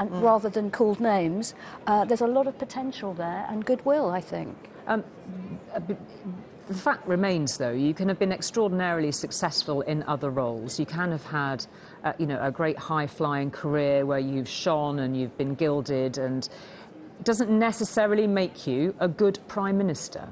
And rather than called names, there's a lot of potential there and goodwill, I think. The fact remains, though, you can have been extraordinarily successful in other roles. You can have had, a great high-flying career where you've shone and you've been gilded, and it doesn't necessarily make you a good Prime Minister.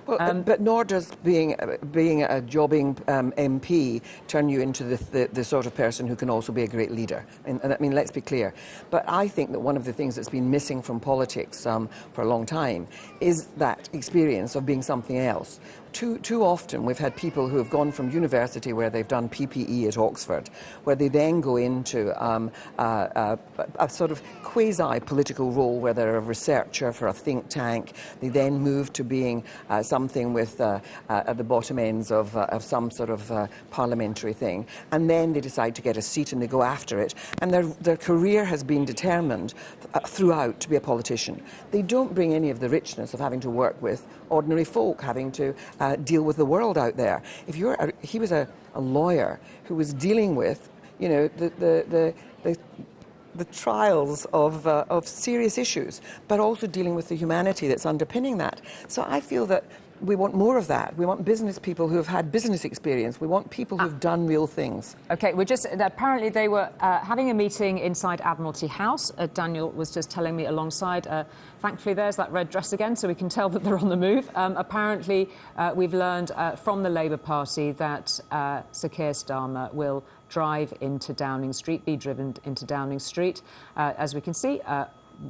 Well, but nor does being a jobbing MP turn you into the sort of person who can also be a great leader. And I mean, let's be clear. But I think that one of the things that's been missing from politics for a long time is that experience of being something else. Too often we've had people who have gone from university where they've done PPE at Oxford, where they then go into a sort of quasi-political role where they're a researcher for a think tank. They then move to being something with at the bottom ends of some sort of parliamentary thing, and then they decide to get a seat and they go after it, and their career has been determined throughout to be a politician. They don't bring any of the richness of having to work with ordinary folk, having to deal with the world out there. He was a lawyer who was dealing with, the trials of serious issues, but also dealing with the humanity that's underpinning that. So I feel that we want more of that. We want business people who have had business experience. We want people who've done real things. OK, apparently they were having a meeting inside Admiralty House. Daniel was just telling me alongside. Thankfully, there's that red dress again, so we can tell that they're on the move. Apparently, we've learned from the Labour Party that Sir Keir Starmer will drive into Downing Street, be driven into Downing Street. As we can see,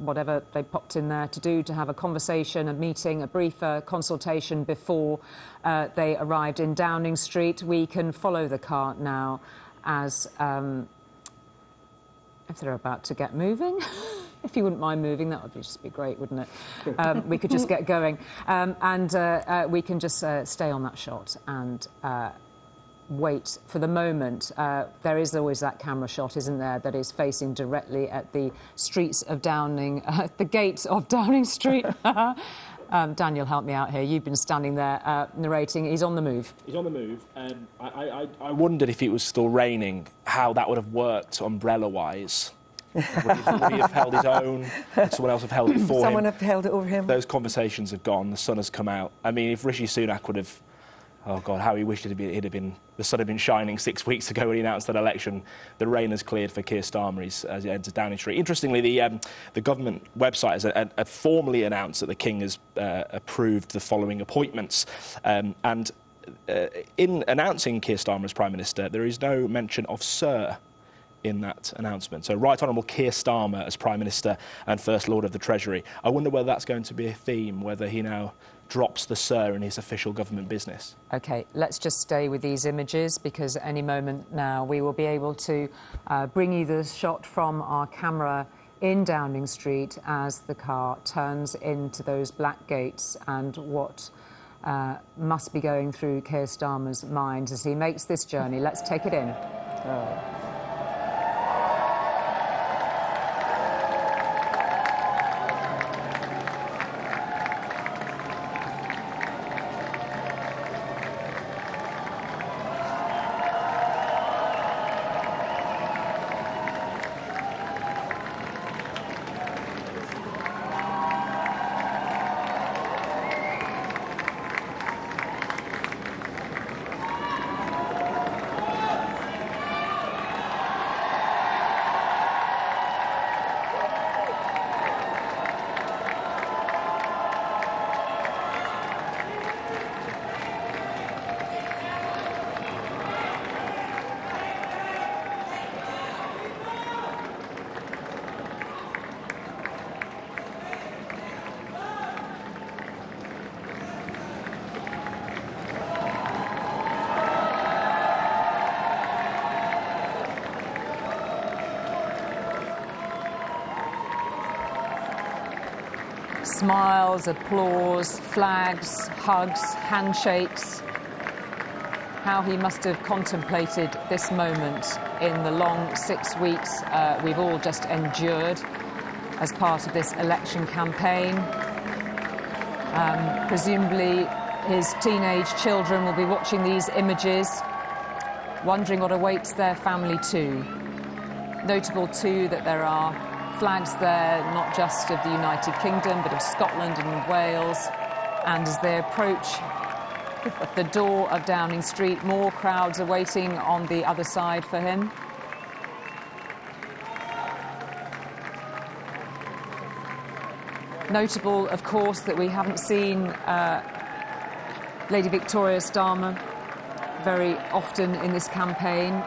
whatever they popped in there to do, to have a conversation, a meeting, a brief consultation before they arrived in Downing Street. We can follow the car now as if they're about to get moving. If you wouldn't mind moving, that would just be great, wouldn't it? We could just get going. And we can just stay on that shot and wait for the moment. There is always that camera shot, isn't there, that is facing directly at the streets of Downing, the gates of Downing Street. Daniel, help me out here. You've been standing there narrating. He's on the move. He's on the move. I wondered if it was still raining, how that would have worked umbrella-wise. Would he have held his own? Would someone else have held it for him? Someone have held it over him? Those conversations have gone. The sun has come out. I mean, if Rishi Sunak would have... Oh, God, how he wished the sun had been shining 6 weeks ago when he announced that election. The rain has cleared for Keir Starmer as he enters Downing Street. Interestingly, the government website has formally announced that the King has approved the following appointments. In announcing Keir Starmer as Prime Minister, there is no mention of Sir in that announcement. So Right Honourable Keir Starmer as Prime Minister and First Lord of the Treasury. I wonder whether that's going to be a theme, whether he now drops the Sir in his official government business. OK, let's just stay with these images, because at any moment now we will be able to bring you the shot from our camera in Downing Street as the car turns into those black gates, and what must be going through Keir Starmer's mind as he makes this journey. Let's take it in. Oh. Smiles, applause, flags, hugs, handshakes. How he must have contemplated this moment in the long 6 weeks we've all just endured as part of this election campaign. Presumably his teenage children will be watching these images, wondering what awaits their family too. Notable too that there are flags there, not just of the United Kingdom, but of Scotland and Wales. And as they approach the door of Downing Street, more crowds are waiting on the other side for him. Notable, of course, that we haven't seen Lady Victoria Starmer very often in this campaign.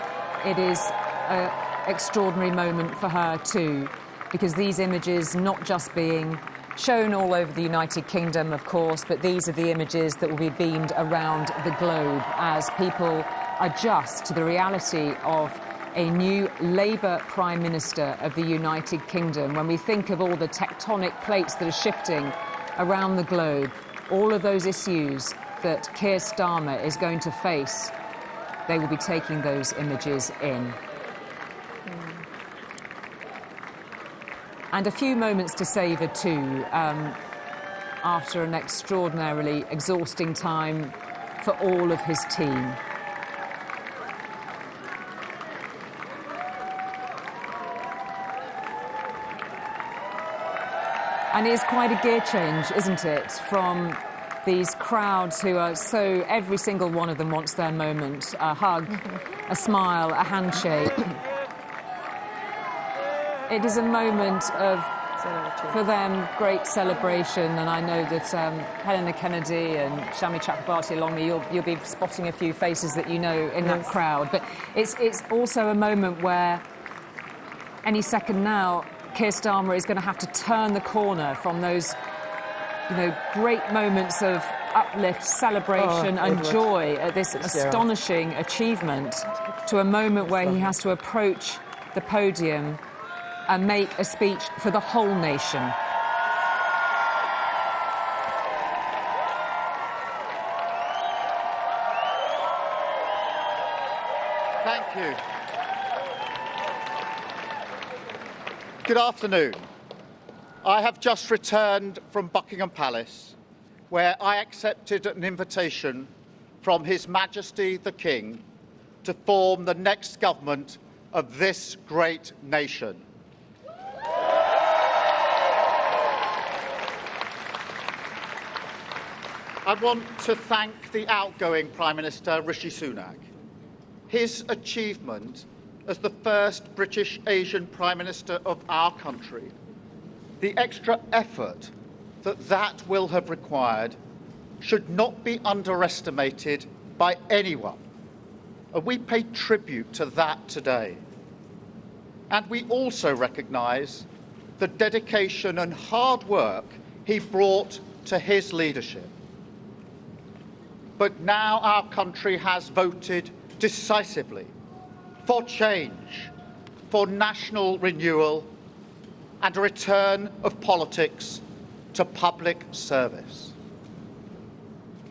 It is an extraordinary moment for her too, because these images not just being shown all over the United Kingdom, of course, but these are the images that will be beamed around the globe as people adjust to the reality of a new Labour Prime Minister of the United Kingdom. When we think of all the tectonic plates that are shifting around the globe, all of those issues that Keir Starmer is going to face, they will be taking those images in. And a few moments to savour too, after an extraordinarily exhausting time for all of his team. And it is quite a gear change, isn't it, from these crowds who are so... Every single one of them wants their moment. A hug, a smile, a handshake. It is a moment of, for them, great celebration. And I know that Helena Kennedy and Shami Chakrabarti along me, you'll be spotting a few faces that you know in that crowd. But it's also a moment where any second now, Keir Starmer is going to have to turn the corner from those, great moments of uplift, celebration and joy at this astonishing achievement to a moment where he has to approach the podium and make a speech for the whole nation. Thank you. Good afternoon. I have just returned from Buckingham Palace, where I accepted an invitation from His Majesty the King to form the next government of this great nation. I want to thank the outgoing Prime Minister, Rishi Sunak. His achievement as the first British Asian Prime Minister of our country, the extra effort that will have required should not be underestimated by anyone. And we pay tribute to that today. And we also recognise the dedication and hard work he brought to his leadership. But now our country has voted decisively for change, for national renewal and a return of politics to public service.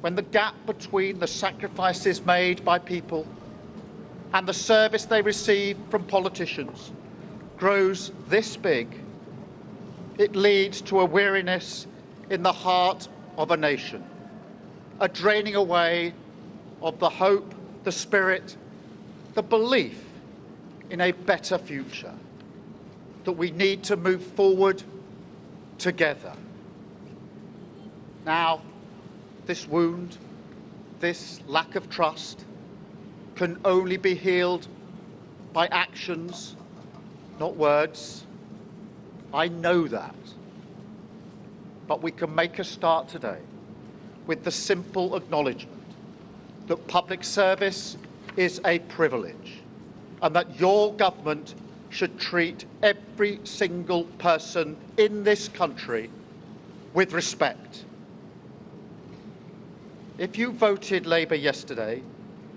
When the gap between the sacrifices made by people and the service they receive from politicians grows this big, it leads to a weariness in the heart of a nation, a draining away of the hope, the spirit, the belief in a better future, that we need to move forward together. Now, this wound, this lack of trust, can only be healed by actions, not words. I know that. But we can make a start today with the simple acknowledgement that public service is a privilege and that your government should treat every single person in this country with respect. If you voted Labour yesterday,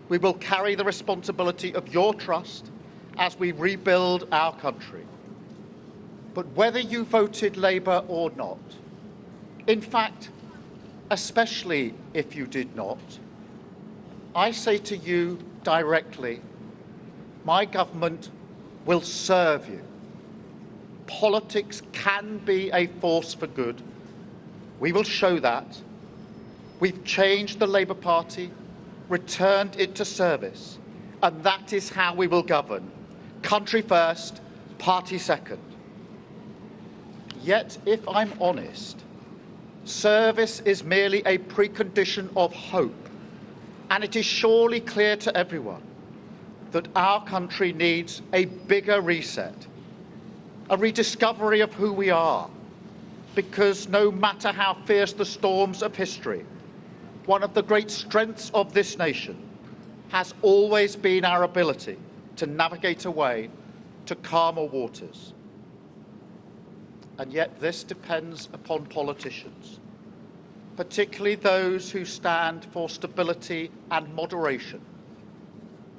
we will carry the responsibility of your trust as we rebuild our country. But whether you voted Labour or not, in fact, especially if you did not, I say to you directly, my government will serve you. Politics can be a force for good. We will show that. We've changed the Labour Party, returned it to service, and that is how we will govern. Country first, party second. Yet, if I'm honest, service is merely a precondition of hope, and it is surely clear to everyone that our country needs a bigger reset, a rediscovery of who we are, because no matter how fierce the storms of history, one of the great strengths of this nation has always been our ability to navigate a way to calmer waters. And yet this depends upon politicians, particularly those who stand for stability and moderation,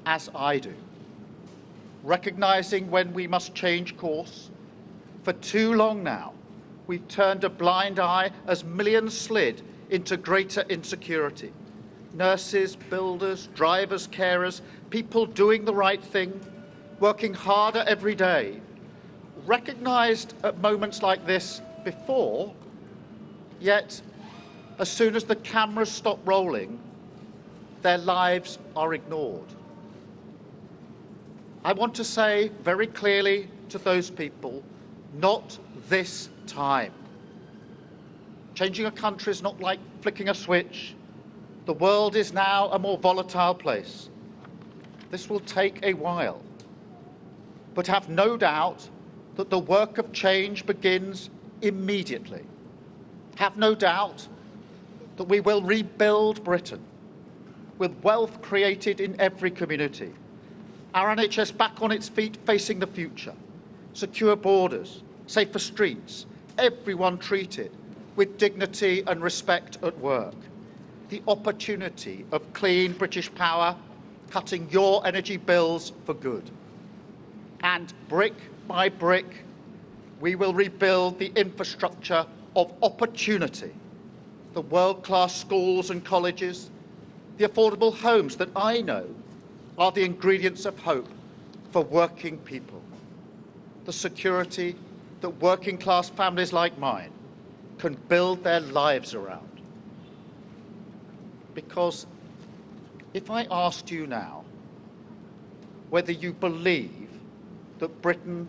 as I do, recognising when we must change course. For too long now, we've turned a blind eye as millions slid into greater insecurity. Nurses, builders, drivers, carers, people doing the right thing, working harder every day, recognised at moments like this before, yet as soon as the cameras stop rolling, their lives are ignored. I want to say very clearly to those people, not this time. Changing a country is not like flicking a switch. The world is now a more volatile place. This will take a while. But have no doubt that the work of change begins immediately. Have no doubt that we will rebuild Britain with wealth created in every community, our NHS back on its feet facing the future, secure borders, safer streets, everyone treated with dignity and respect at work, the opportunity of clean British power cutting your energy bills for good. And brick by brick, we will rebuild the infrastructure of opportunity, the world-class schools and colleges, the affordable homes that I know are the ingredients of hope for working people, the security that working-class families like mine can build their lives around. Because if I asked you now whether you believe that Britain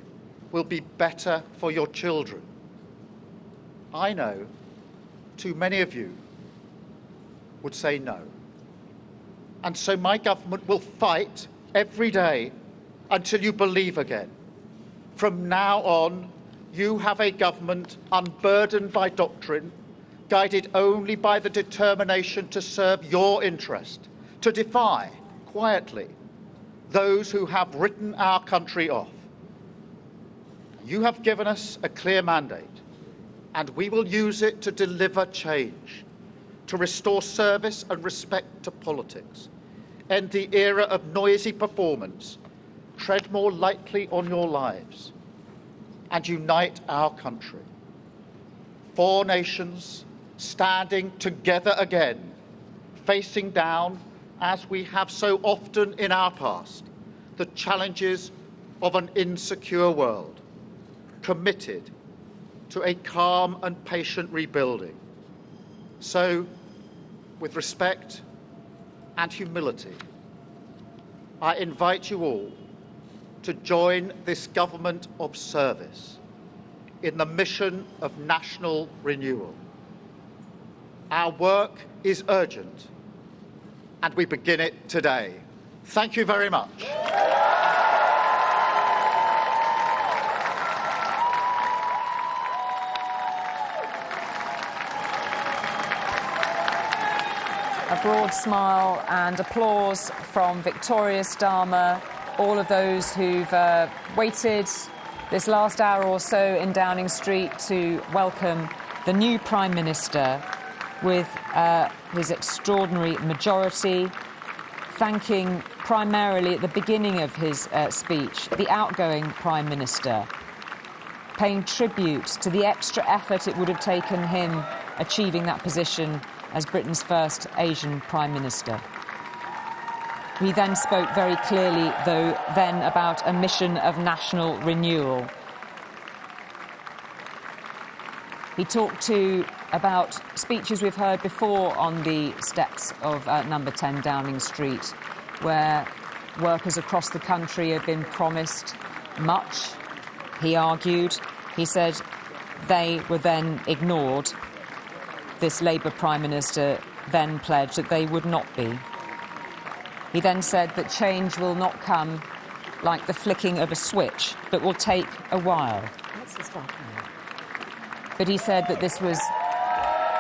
will be better for your children, I know too many of you would say no. And so my government will fight every day until you believe again. From now on, you have a government unburdened by doctrine, guided only by the determination to serve your interest, to defy, quietly, those who have written our country off. You have given us a clear mandate, and we will use it to deliver change, to restore service and respect to politics, end the era of noisy performance, tread more lightly on your lives, and unite our country. 4 nations standing together again, facing down, as we have so often in our past, the challenges of an insecure world, committed to a calm and patient rebuilding. So, with respect and humility, I invite you all to join this government of service in the mission of national renewal. Our work is urgent, and we begin it today. Thank you very much. A broad smile and applause from Victoria Starmer, all of those who've waited this last hour or so in Downing Street to welcome the new Prime Minister with his extraordinary majority, thanking primarily at the beginning of his speech the outgoing Prime Minister, paying tribute to the extra effort it would have taken him achieving that position as Britain's first Asian Prime Minister. He then spoke very clearly, though, then about a mission of national renewal. He talked too about speeches we've heard before on the steps of number 10 Downing Street, where workers across the country have been promised much. He argued, he said, they were then ignored, this Labour Prime Minister then pledged that they would not be. He then said that change will not come like the flicking of a switch, but will take a while. But he said that this was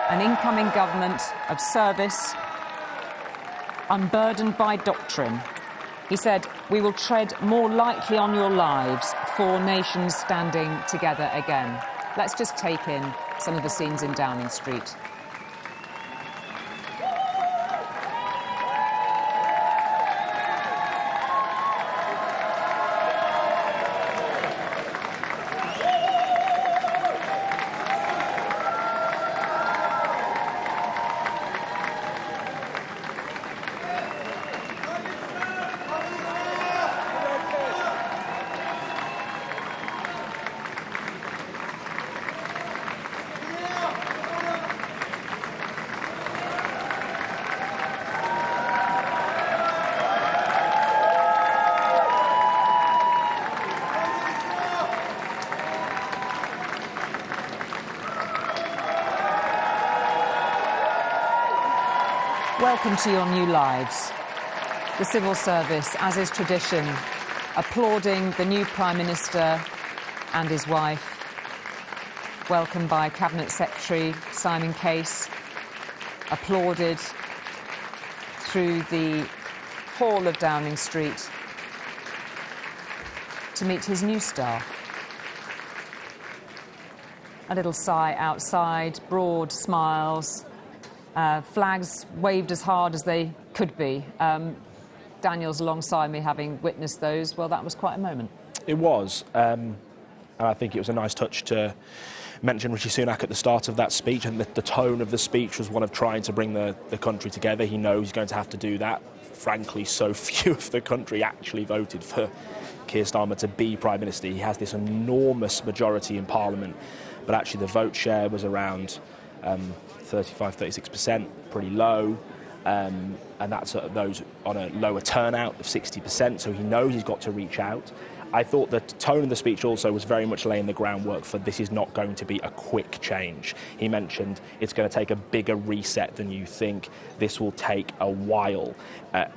an incoming government of service, unburdened by doctrine. He said, "We will tread more lightly on your lives, four nations standing together again." Let's just take in some of the scenes in Downing Street. Welcome to your new lives. The civil service, as is tradition, applauding the new Prime Minister and his wife. Welcomed by Cabinet Secretary Simon Case, applauded through the hall of Downing Street to meet his new staff. A little sigh outside, broad smiles. Flags waved as hard as they could be. Daniel's alongside me, having witnessed those. Well, that was quite a moment. It was. And I think it was a nice touch to mention Rishi Sunak at the start of that speech, and the tone of the speech was one of trying to bring the country together. He knows he's going to have to do that. Frankly, so few of the country actually voted for Keir Starmer to be Prime Minister. He has this enormous majority in Parliament, but actually the vote share was around 35-36%, pretty low, and that's those on a lower turnout of 60%, so he knows he's got to reach out. I thought the tone of the speech also was very much laying the groundwork for this is not going to be a quick change. He mentioned it's going to take a bigger reset than you think. This will take a while.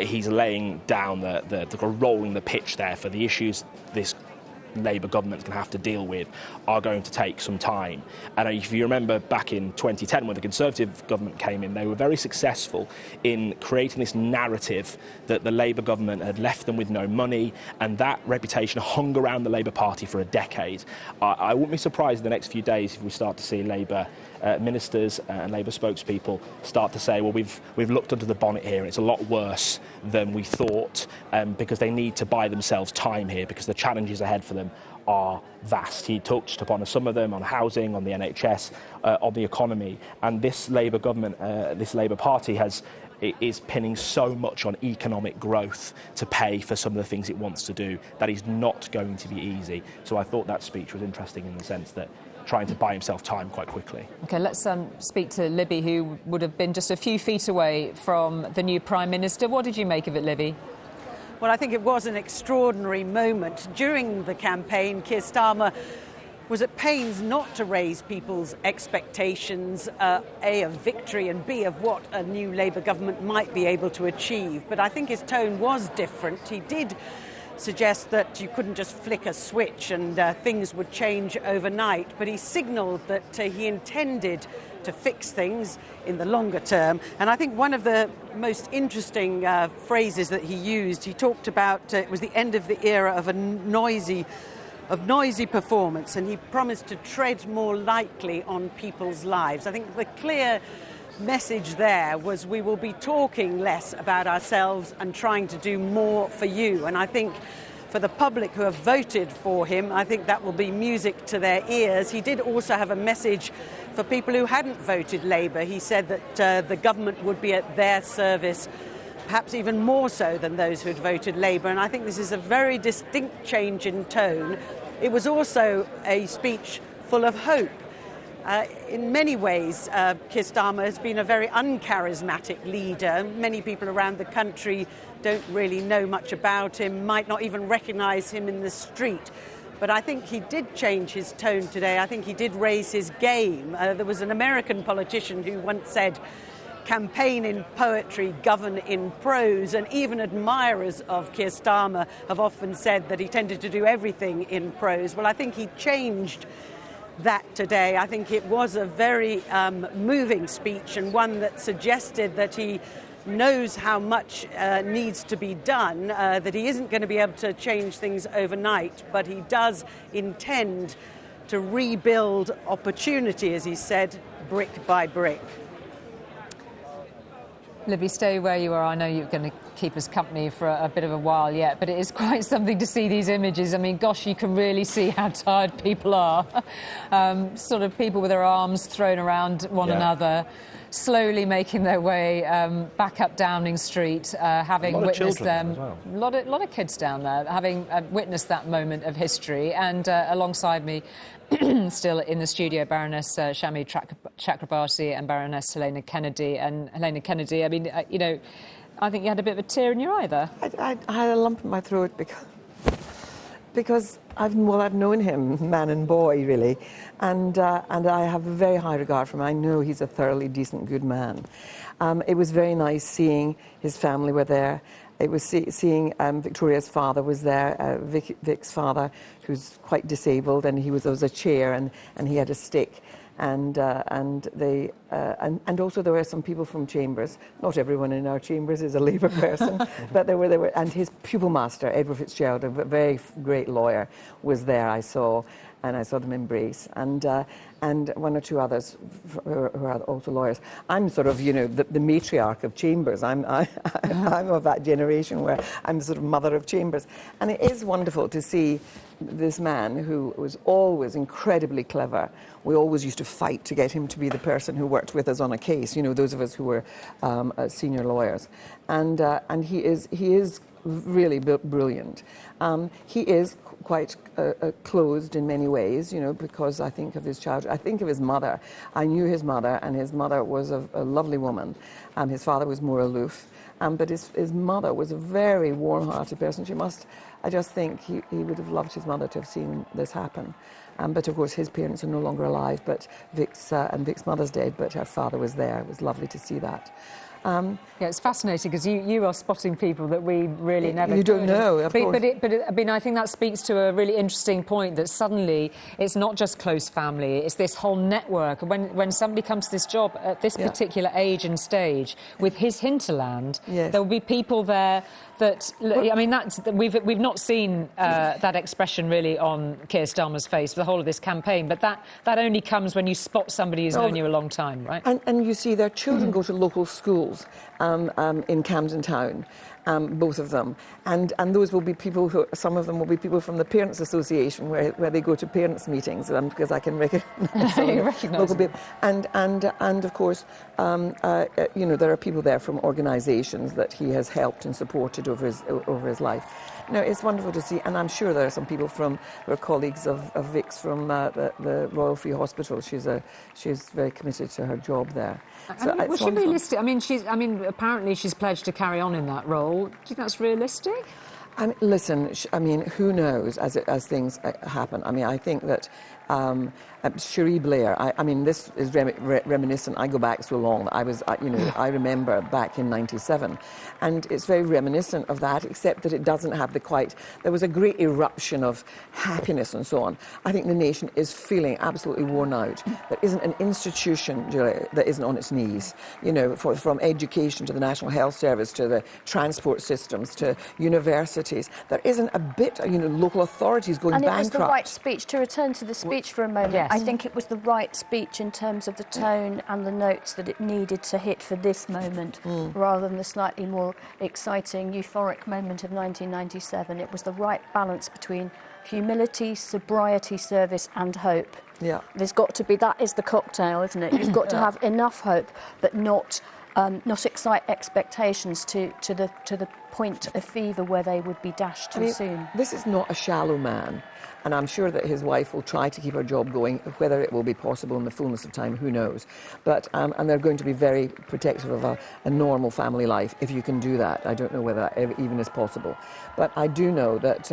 He's laying down rolling the pitch there for the issues this Labour government's going to have to deal with are going to take some time. And if you remember back in 2010 when the Conservative government came in, they were very successful in creating this narrative that the Labour government had left them with no money, and that reputation hung around the Labour Party for a decade. I wouldn't be surprised in the next few days if we start to see Labour ministers and Labour spokespeople start to say, well, we've looked under the bonnet here and it's a lot worse than we thought, because they need to buy themselves time here because the challenges ahead for them are vast. He touched upon some of them on housing, on the NHS, on the economy, and this Labour government, this Labour Party is pinning so much on economic growth to pay for some of the things it wants to do that is not going to be easy. So I thought that speech was interesting in the sense that trying to buy himself time quite quickly. OK, let's speak to Libby, who would have been just a few feet away from the new Prime Minister. What did you make of it, Libby? Well, I think it was an extraordinary moment. During the campaign, Keir Starmer was at pains not to raise people's expectations, A, of victory and B, of what a new Labour government might be able to achieve. But I think his tone was different. He did suggest that you couldn't just flick a switch and things would change overnight, but he signalled that he intended to fix things in the longer term. And I think one of the most interesting phrases that he used, he talked about it was the end of the era of noisy performance, and he promised to tread more lightly on people's lives. I think the clear message there was we will be talking less about ourselves and trying to do more for you. And I think for the public who have voted for him, I think that will be music to their ears. He did also have a message for people who hadn't voted Labour. He said that the government would be at their service, perhaps even more so than those who had voted Labour. And I think this is a very distinct change in tone. It was also a speech full of hope. In many ways, Keir Starmer has been a very uncharismatic leader. Many people around the country don't really know much about him, might not even recognise him in the street. But I think he did change his tone today. I think he did raise his game. There was an American politician who once said, campaign in poetry, govern in prose, and even admirers of Keir Starmer have often said that he tended to do everything in prose. Well, I think he changed that today. I think it was a very moving speech, and one that suggested that he knows how much needs to be done, that he isn't going to be able to change things overnight, but he does intend to rebuild opportunity, as he said, brick by brick. Libby, stay where you are. I know you're going to keep us company for a bit of a while yet, but it is quite something to see these images. I mean, gosh, you can really see how tired people are. Sort of people with their arms thrown around one another, slowly making their way back up Downing Street, having witnessed them. Well. A lot of kids down there, having witnessed that moment of history. And alongside me, still in the studio, Baroness Shami Chakrabarti and Baroness Helena Kennedy. And Helena Kennedy, I mean, you know, I think you had a bit of a tear in your eye there. I had a lump in my throat because I've known him, man and boy, really, and I have a very high regard for him. I know he's a thoroughly decent, good man. It was very nice seeing his family were there. It was seeing Victoria's father was there, Vic's father, who's quite disabled, and there was a chair and he had a stick. And also there were some people from Chambers. Not everyone in our Chambers is a Labour person, but there were, and his pupil master, Edward Fitzgerald, a very great lawyer, was there. I saw them embrace, and one or two others who are also lawyers. I'm sort of, you know, the matriarch of Chambers. I'm of that generation where I'm sort of mother of Chambers, and it is wonderful to see this man who was always incredibly clever. We always used to fight to get him to be the person who worked with us on a case, you know, those of us who were senior lawyers. And he is really brilliant. He is quite closed in many ways, you know, because I think of his childhood. I think of his mother. I knew his mother, and his mother was a lovely woman. His father was more aloof. But his mother was a very warm-hearted person. I just think he would have loved his mother to have seen this happen. But of course his parents are no longer alive, but Vic's mother's dead, but her father was there. It was lovely to see that. Yeah, it's fascinating because you are spotting people that we really never You don't know, of course. But I mean, I think that speaks to a really interesting point that suddenly it's not just close family, it's this whole network. When somebody comes to this job at this particular age and stage with his hinterland, there will be people there that, I mean, we've not seen that expression really on Keir Starmer's face for the whole of this campaign, but that only comes when you spot somebody who's known you a long time, right? And you see their children go to local schools in Camden Town, both of them. And those will be people some of them will be people from the Parents' Association where they go to parents' meetings, because I can recognise local people. And of course, you know, there are people there from organisations that he has helped and supported over his life. No, it's wonderful to see, and I'm sure there are some people who are colleagues of Vic's from the Royal Free Hospital. She's very committed to her job there. So was she realistic? I mean, apparently she's pledged to carry on in that role. Do you think that's realistic? Listen, who knows as things happen? I mean, I think that Cherie Blair, this is reminiscent. I go back so long. I remember back in '97, and it's very reminiscent of that, except that it doesn't have there was a great eruption of happiness and so on. I think the nation is feeling absolutely worn out. There isn't an institution, Julia, that isn't on its knees. You know, from education to the National Health Service to the transport systems to universities. There isn't a bit, local authorities going bankrupt. And it was the right speech. To return to the speech for a moment, yes. I think it was the right speech in terms of the tone and the notes that it needed to hit for this moment, rather than the slightly more exciting, euphoric moment of 1997. It was the right balance between humility, sobriety, service and hope. Yeah. There's got to be, that is the cocktail, isn't it? You've got to have enough hope, but not excite expectations to the point of fever where they would be dashed too soon. This is not a shallow man, and I'm sure that his wife will try to keep her job going. Whether it will be possible in the fullness of time, who knows? But and they're going to be very protective of a normal family life if you can do that. I don't know whether that even is possible, but I do know that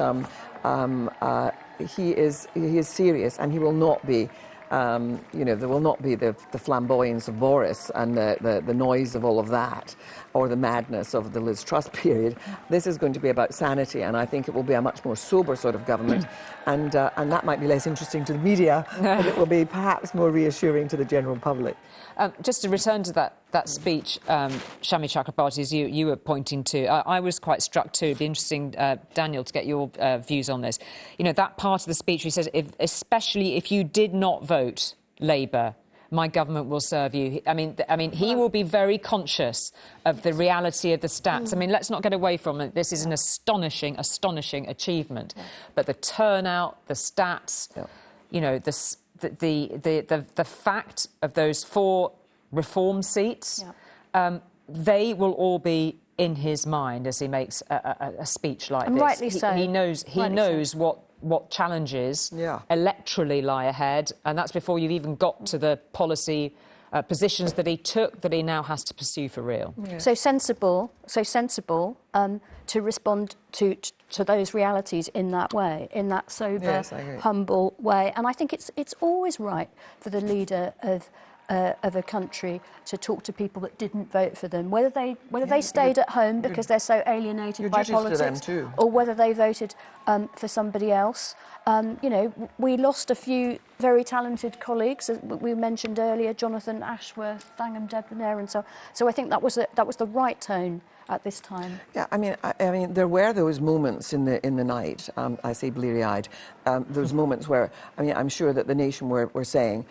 he is serious, and he will not be. There will not be the flamboyance of Boris and the noise of all of that, or the madness of the Liz Truss period. This is going to be about sanity, and I think it will be a much more sober sort of government, and that might be less interesting to the media, but it will be perhaps more reassuring to the general public. Just to return to that speech, Shami Chakrabarti, as you were pointing to, I was quite struck too. It'd be interesting, Daniel, to get your views on this. You know, that part of the speech, he says, especially if you did not vote Labour, my government will serve you. I mean, he will be very conscious of the reality of the stats. I mean, let's not get away from it. This is an astonishing achievement. Yeah. But the turnout, the stats, you know, the fact of those 4 reform seats, they will all be in his mind as he makes a speech like and this. Rightly so. He knows what challenges electorally lie ahead, and that's before you've even got to the policy positions that he took that he now has to pursue for real. Yeah. So sensible to respond to those realities in that way, in that sober, humble way. And I think it's always right for the leader of a country to talk to people that didn't vote for them, whether they stayed at home because they're so alienated by politics, or whether they voted for somebody else. You know, we lost a few very talented colleagues, as we mentioned earlier, Jonathan Ashworth, Thangam Debbonair, and so on. So I think that was the right tone at this time. Yeah, I mean, there were those moments in the night. I say bleary-eyed. Those moments where, I mean, I'm sure that the nation were saying,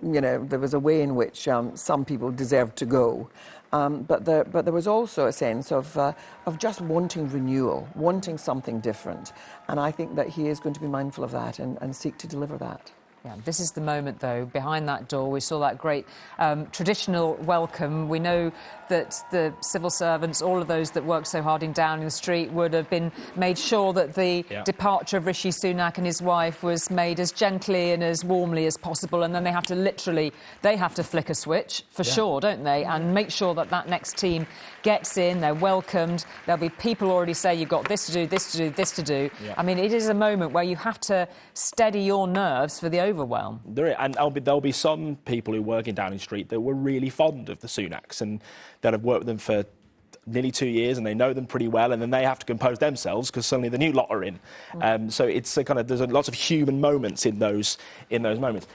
you know, there was a way in which some people deserved to go, but there was also a sense of just wanting renewal, wanting something different, and I think that he is going to be mindful of that and seek to deliver that. Yeah, this is the moment, though. Behind that door, we saw that great traditional welcome. We know that the civil servants, all of those that worked so hard in Downing Street, would have been made sure that the departure of Rishi Sunak and his wife was made as gently and as warmly as possible. And then they have to flick a switch, for sure, don't they? And make sure that next team gets in, they're welcomed. There'll be people already say, you've got this to do, this to do, this to do. Yeah. I mean, it is a moment where you have to steady your nerves for the overwhelm. And there'll be some people who work in Downing Street that were really fond of the Sunaks and that have worked with them for nearly 2 years and they know them pretty well, and then they have to compose themselves because suddenly the new lot are in. So it's a kind of, there's lots of human moments in those moments.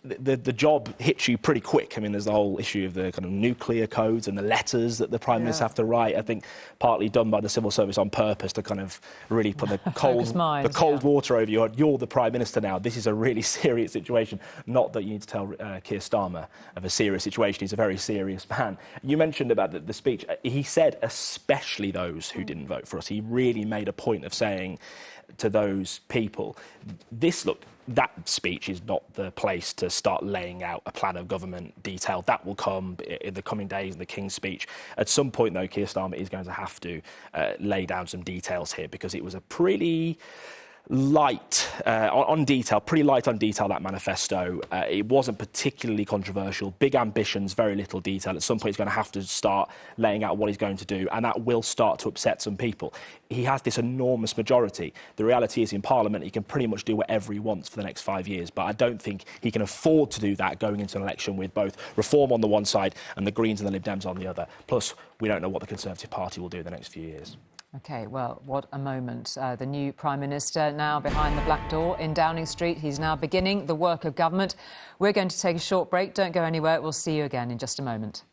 The job hits you pretty quick. I mean, there's the whole issue of the kind of nuclear codes and the letters that the Prime Minister have to write, I think partly done by the civil service on purpose to kind of really put the cold water over you. You're the Prime Minister now. This is a really serious situation. Not that you need to tell Keir Starmer of a serious situation. He's a very serious man. You mentioned about the speech. He said, especially those who didn't vote for us. He really made a point of saying to those people, that speech is not the place to start laying out a plan of government detail. That will come in the coming days in the King's speech. At some point, though, Keir Starmer is going to have to lay down some details here, because it was a pretty light on detail, that manifesto. It wasn't particularly controversial. Big ambitions, very little detail. At some point, he's going to have to start laying out what he's going to do, and that will start to upset some people. He has this enormous majority. The reality is, in Parliament, he can pretty much do whatever he wants for the next 5 years, but I don't think he can afford to do that going into an election with both Reform on the one side and the Greens and the Lib Dems on the other. Plus, we don't know what the Conservative Party will do in the next few years. OK, well, what a moment. The new Prime Minister now behind the black door in Downing Street. He's now beginning the work of government. We're going to take a short break. Don't go anywhere. We'll see you again in just a moment.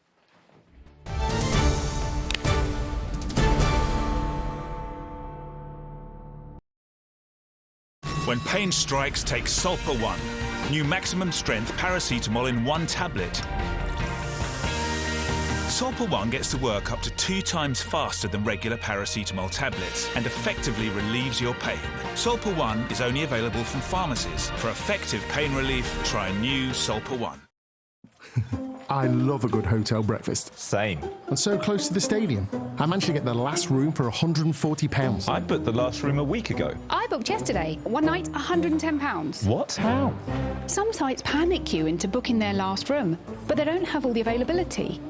When pain strikes, take Solpa 1. New maximum strength paracetamol in 1 tablet. Solpa 1 gets to work up to 2 times faster than regular paracetamol tablets and effectively relieves your pain. Solpa 1 is only available from pharmacies. For effective pain relief, try new Solpa 1. I love a good hotel breakfast. Same. And so close to the stadium. I managed to get the last room for £140. I booked the last room a week ago. I booked yesterday. One night, £110. What? How? Some sites panic you into booking their last room, but they don't have all the availability.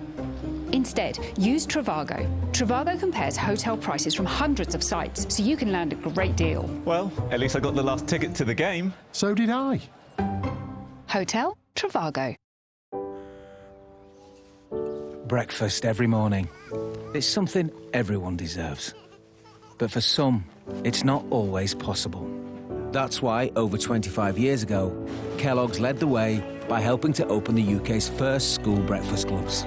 Instead, use Trivago. Trivago compares hotel prices from hundreds of sites, so you can land a great deal. Well, at least I got the last ticket to the game. So did I. Hotel Trivago. Breakfast every morning. It's something everyone deserves. But for some, it's not always possible. That's why, over 25 years ago, Kellogg's led the way by helping to open the UK's first school breakfast clubs.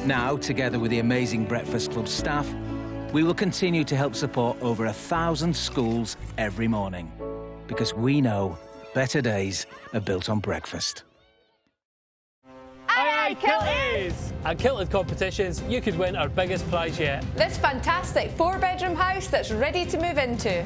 Now, together with the amazing Breakfast Club staff, we will continue to help support over 1,000 schools every morning. Because we know better days are built on breakfast. Aye, Kilties! At Kilted Competitions, you could win our biggest prize yet. This fantastic 4-bedroom house that's ready to move into.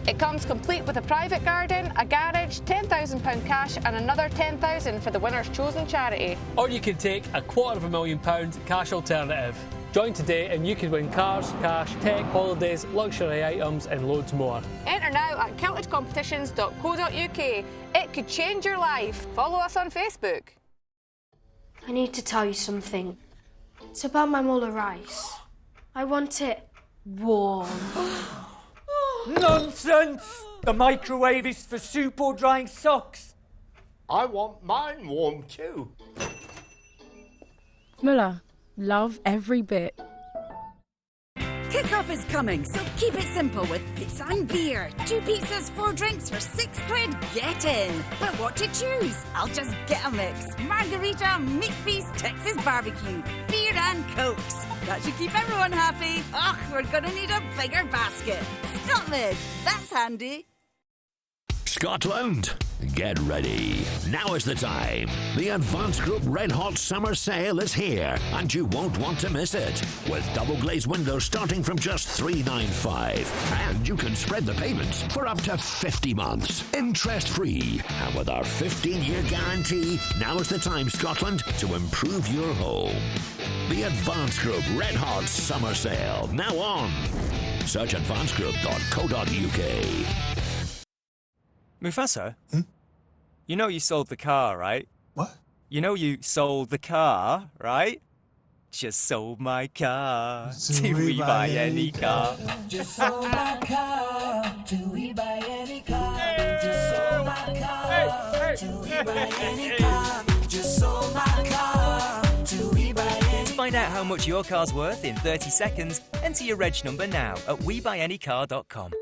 It comes complete with a private garden, a garage, £10,000 cash and another £10,000 for the winner's chosen charity. Or you could take a £250,000 cash alternative. Join today and you could win cars, cash, tech, holidays, luxury items and loads more. Enter now at kiltedcompetitions.co.uk. It could change your life. Follow us on Facebook. I need to tell you something. It's about my muller rice. I want it warm. Nonsense! The microwave is for soup or drying socks. I want mine warm too. Muller, love every bit. Kick-off is coming, so keep it simple with pizza and beer. 2 pizzas, 4 drinks for £6. Get in. But what to choose? I'll just get a mix. Margarita, meat feast, Texas barbecue, beer and cokes. That should keep everyone happy. Ugh, we're gonna need a bigger basket. Scotland, that's handy. Scotland, get ready. Now is the time. The Advance Group Red Hot Summer Sale is here, and you won't want to miss it. With double glazed windows starting from just $395, and you can spread the payments for up to 50 months, interest-free. And with our 15-year guarantee, now is the time, Scotland, to improve your home. The Advance Group Red Hot Summer Sale, now on. Search advancegroup.co.uk. Mufasa? You know you sold the car, right? What? You know you sold the car, right? Just sold my car. Do we buy any car? Just sold my car. Do we buy any car? Just sold my car. Do we buy any car? Just sold my car. Do we buy any car? To find out how much your car's worth in 30 seconds, enter your reg number now at webuyanycar.com.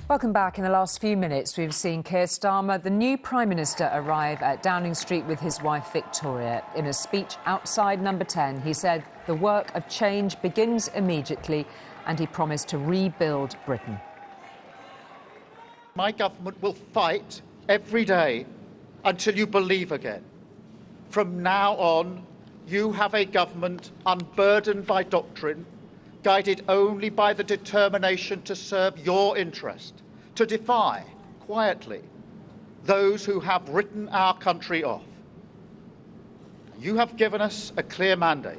Welcome back. In the last few minutes, we've seen Keir Starmer, the new Prime Minister, arrive at Downing Street with his wife Victoria. In a speech outside Number 10, he said the work of change begins immediately and he promised to rebuild Britain. My government will fight every day until you believe again. From now on, you have a government unburdened by doctrine, guided only by the determination to serve your interest, to defy, quietly, those who have written our country off. You have given us a clear mandate,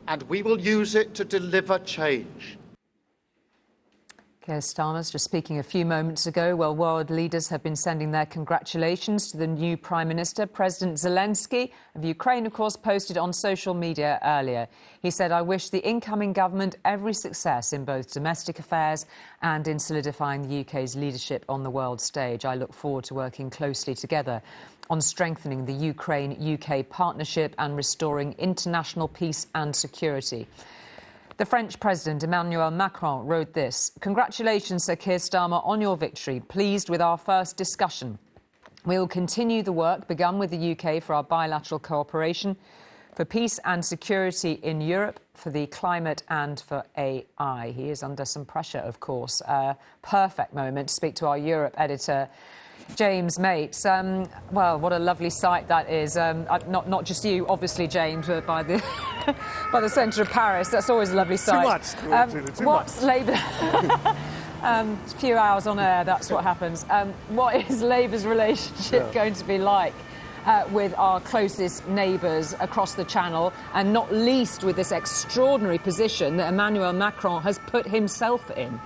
and we will use it to deliver change. Keir Starmer's just speaking a few moments ago. Well, world leaders have been sending their congratulations to the new Prime Minister. President Zelensky of Ukraine, of course, posted on social media earlier. He said, "I wish the incoming government every success in both domestic affairs and in solidifying the UK's leadership on the world stage. I look forward to working closely together on strengthening the Ukraine-UK partnership and restoring international peace and security." The French President Emmanuel Macron wrote this: "Congratulations, Sir Keir Starmer, on your victory. Pleased with our first discussion. We will continue the work begun with the UK for our bilateral cooperation, for peace and security in Europe, for the climate and for AI." He is under some pressure, of course. Perfect moment to speak to our Europe editor, James Mates. Well, what a lovely sight that is. Not just you, obviously, James, but by the by the centre of Paris. That's always a lovely sight. Too much. What's Labour? A few hours on air, that's what happens. What is Labour's relationship going to be like with our closest neighbours across the Channel, and not least with this extraordinary position that Emmanuel Macron has put himself in?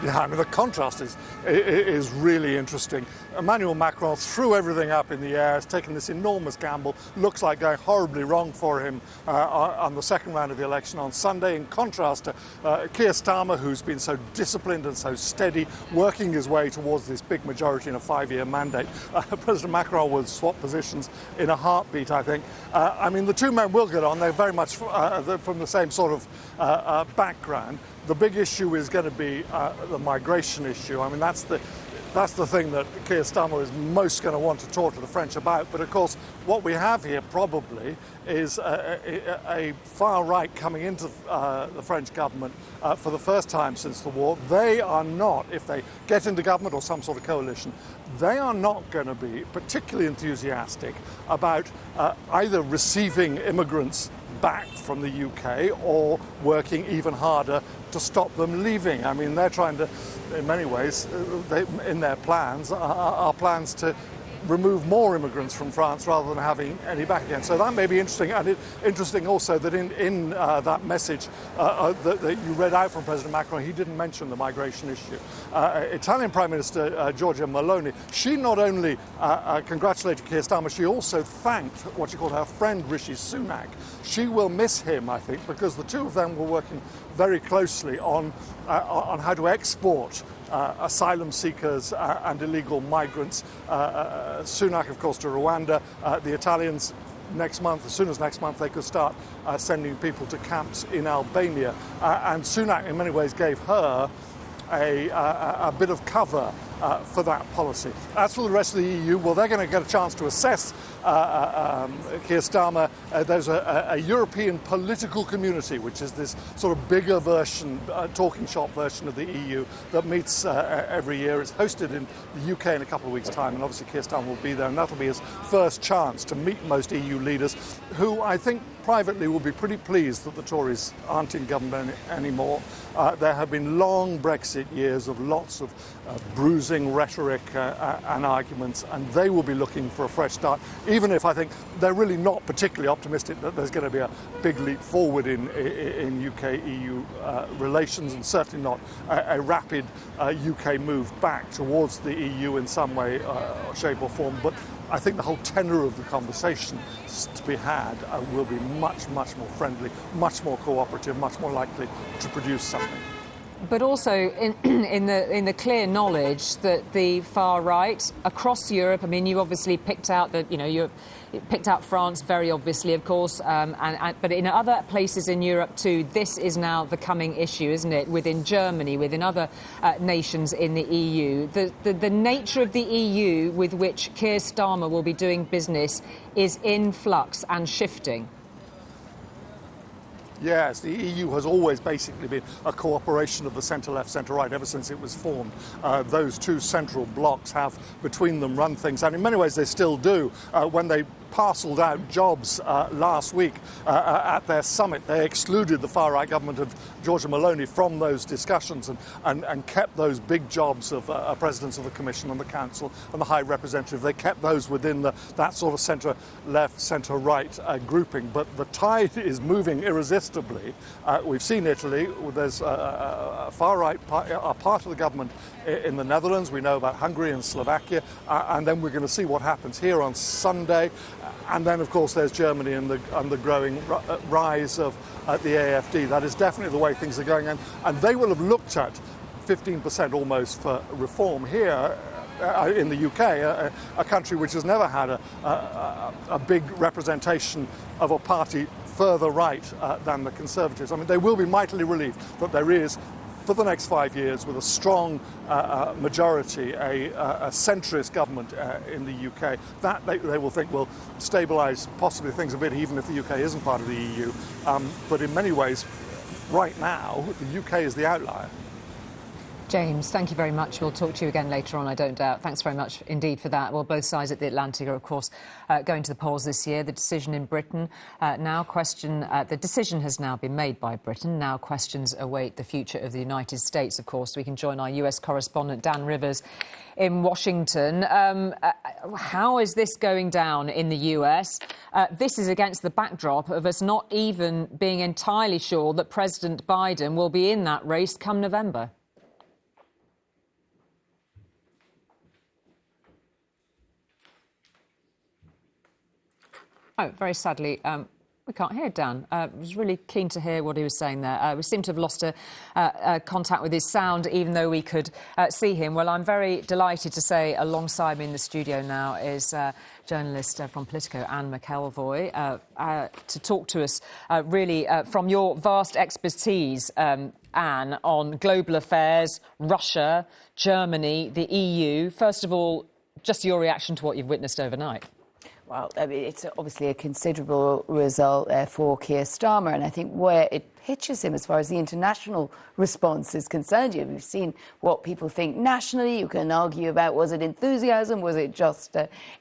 Yeah, I mean, the contrast is really interesting. Emmanuel Macron threw everything up in the air, has taken this enormous gamble, looks like going horribly wrong for him on the second round of the election on Sunday, in contrast to Keir Starmer, who's been so disciplined and so steady, working his way towards this big majority in a 5-year mandate. President Macron will swap positions in a heartbeat, I think. I mean, the two men will get on. They're very much from the same sort of background. The big issue is going to be the migration issue. I mean, that's the thing that Keir Starmer is most going to want to talk to the French about. But of course, what we have here probably is a far right coming into the French government for the first time since the war. They are not, if they get into government or some sort of coalition, they are not going to be particularly enthusiastic about either receiving immigrants back from the UK or working even harder to stop them leaving. I mean, they're trying to, in many ways, in their plans, are plans to remove more immigrants from France rather than having any back again. So that may be interesting, and interesting also that in that message that you read out from President Macron, he didn't mention the migration issue. Italian Prime Minister Giorgia Meloni, she not only congratulated Keir Starmer, she also thanked what she called her friend Rishi Sunak. She will miss him, I think, because the two of them were working very closely on how to export asylum seekers and illegal migrants. Sunak, of course, to Rwanda. The Italians next month, as soon as next month, they could start sending people to camps in Albania. And Sunak, in many ways, gave her a bit of cover for that policy. As for the rest of the EU, well, they're going to get a chance to assess Keir Starmer. There's a European political community, which is this sort of bigger version, talking shop version of the EU that meets every year. It's hosted in the UK in a couple of weeks' time, and obviously Keir Starmer will be there, and that'll be his first chance to meet most EU leaders, who I think privately will be pretty pleased that the Tories aren't in government anymore. There have been long Brexit years of lots of bruising rhetoric and arguments, and they will be looking for a fresh start, even if I think they're really not particularly optimistic that there's going to be a big leap forward in UK-EU relations, and certainly not a rapid UK move back towards the EU in some way, shape or form. But I think the whole tenor of the conversation to be had will be much, much more friendly, much more cooperative, much more likely to produce something. But also in the clear knowledge that the far right across Europe, I mean, you obviously picked out that, you picked out France very obviously, of course, but in other places in Europe too, this is now the coming issue, isn't it? Within Germany, within other nations in the EU. The nature of the EU with which Keir Starmer will be doing business is in flux and shifting. Yes, the EU has always basically been a cooperation of the centre-left, centre-right ever since it was formed. Those two central blocks have between them run things, and in many ways they still do. When they parcelled out jobs last week at their summit, they excluded the far-right government of Giorgia Meloni from those discussions and kept those big jobs of presidents of the Commission and the Council and the High Representative. They kept those within that sort of centre-left, centre-right grouping. But the tide is moving irresistibly. We've seen Italy. There's a far-right part of the government in the Netherlands. We know about Hungary and Slovakia. And then we're going to see what happens here on Sunday. And then, of course, there's Germany and the growing rise of the AfD. That is definitely the way things are going. And they will have looked at 15% almost for reform here in the UK, a country which has never had a big representation of a party further right than the Conservatives. I mean, they will be mightily relieved that there is, for the next 5 years, with a strong majority, a centrist government in the UK, that they will think will stabilise possibly things a bit, even if the UK isn't part of the EU. But in many ways, right now, the UK is the outlier. James, thank you very much. We'll talk to you again later on, I don't doubt. Thanks very much indeed for that. Well, both sides at the Atlantic are, of course, going to the polls this year. The decision in Britain the decision has now been made by Britain. Now questions await the future of the United States, of course. We can join our US correspondent, Dan Rivers, in Washington. How is this going down in the US? This is against the backdrop of us not even being entirely sure that President Biden will be in that race come November. Oh, very sadly, we can't hear Dan. I was really keen to hear what he was saying there. We seem to have lost contact with his sound, even though we could see him. Well, I'm very delighted to say alongside me in the studio now is journalist from Politico, Anne McElvoy, to talk to us really from your vast expertise, Anne, on global affairs, Russia, Germany, the EU. First of all, just your reaction to what you've witnessed overnight. Well, I mean, it's obviously a considerable result for Keir Starmer, and I think where it pitches him as far as the international response is concerned. We've seen what people think nationally. You can argue about, was it enthusiasm? Was it just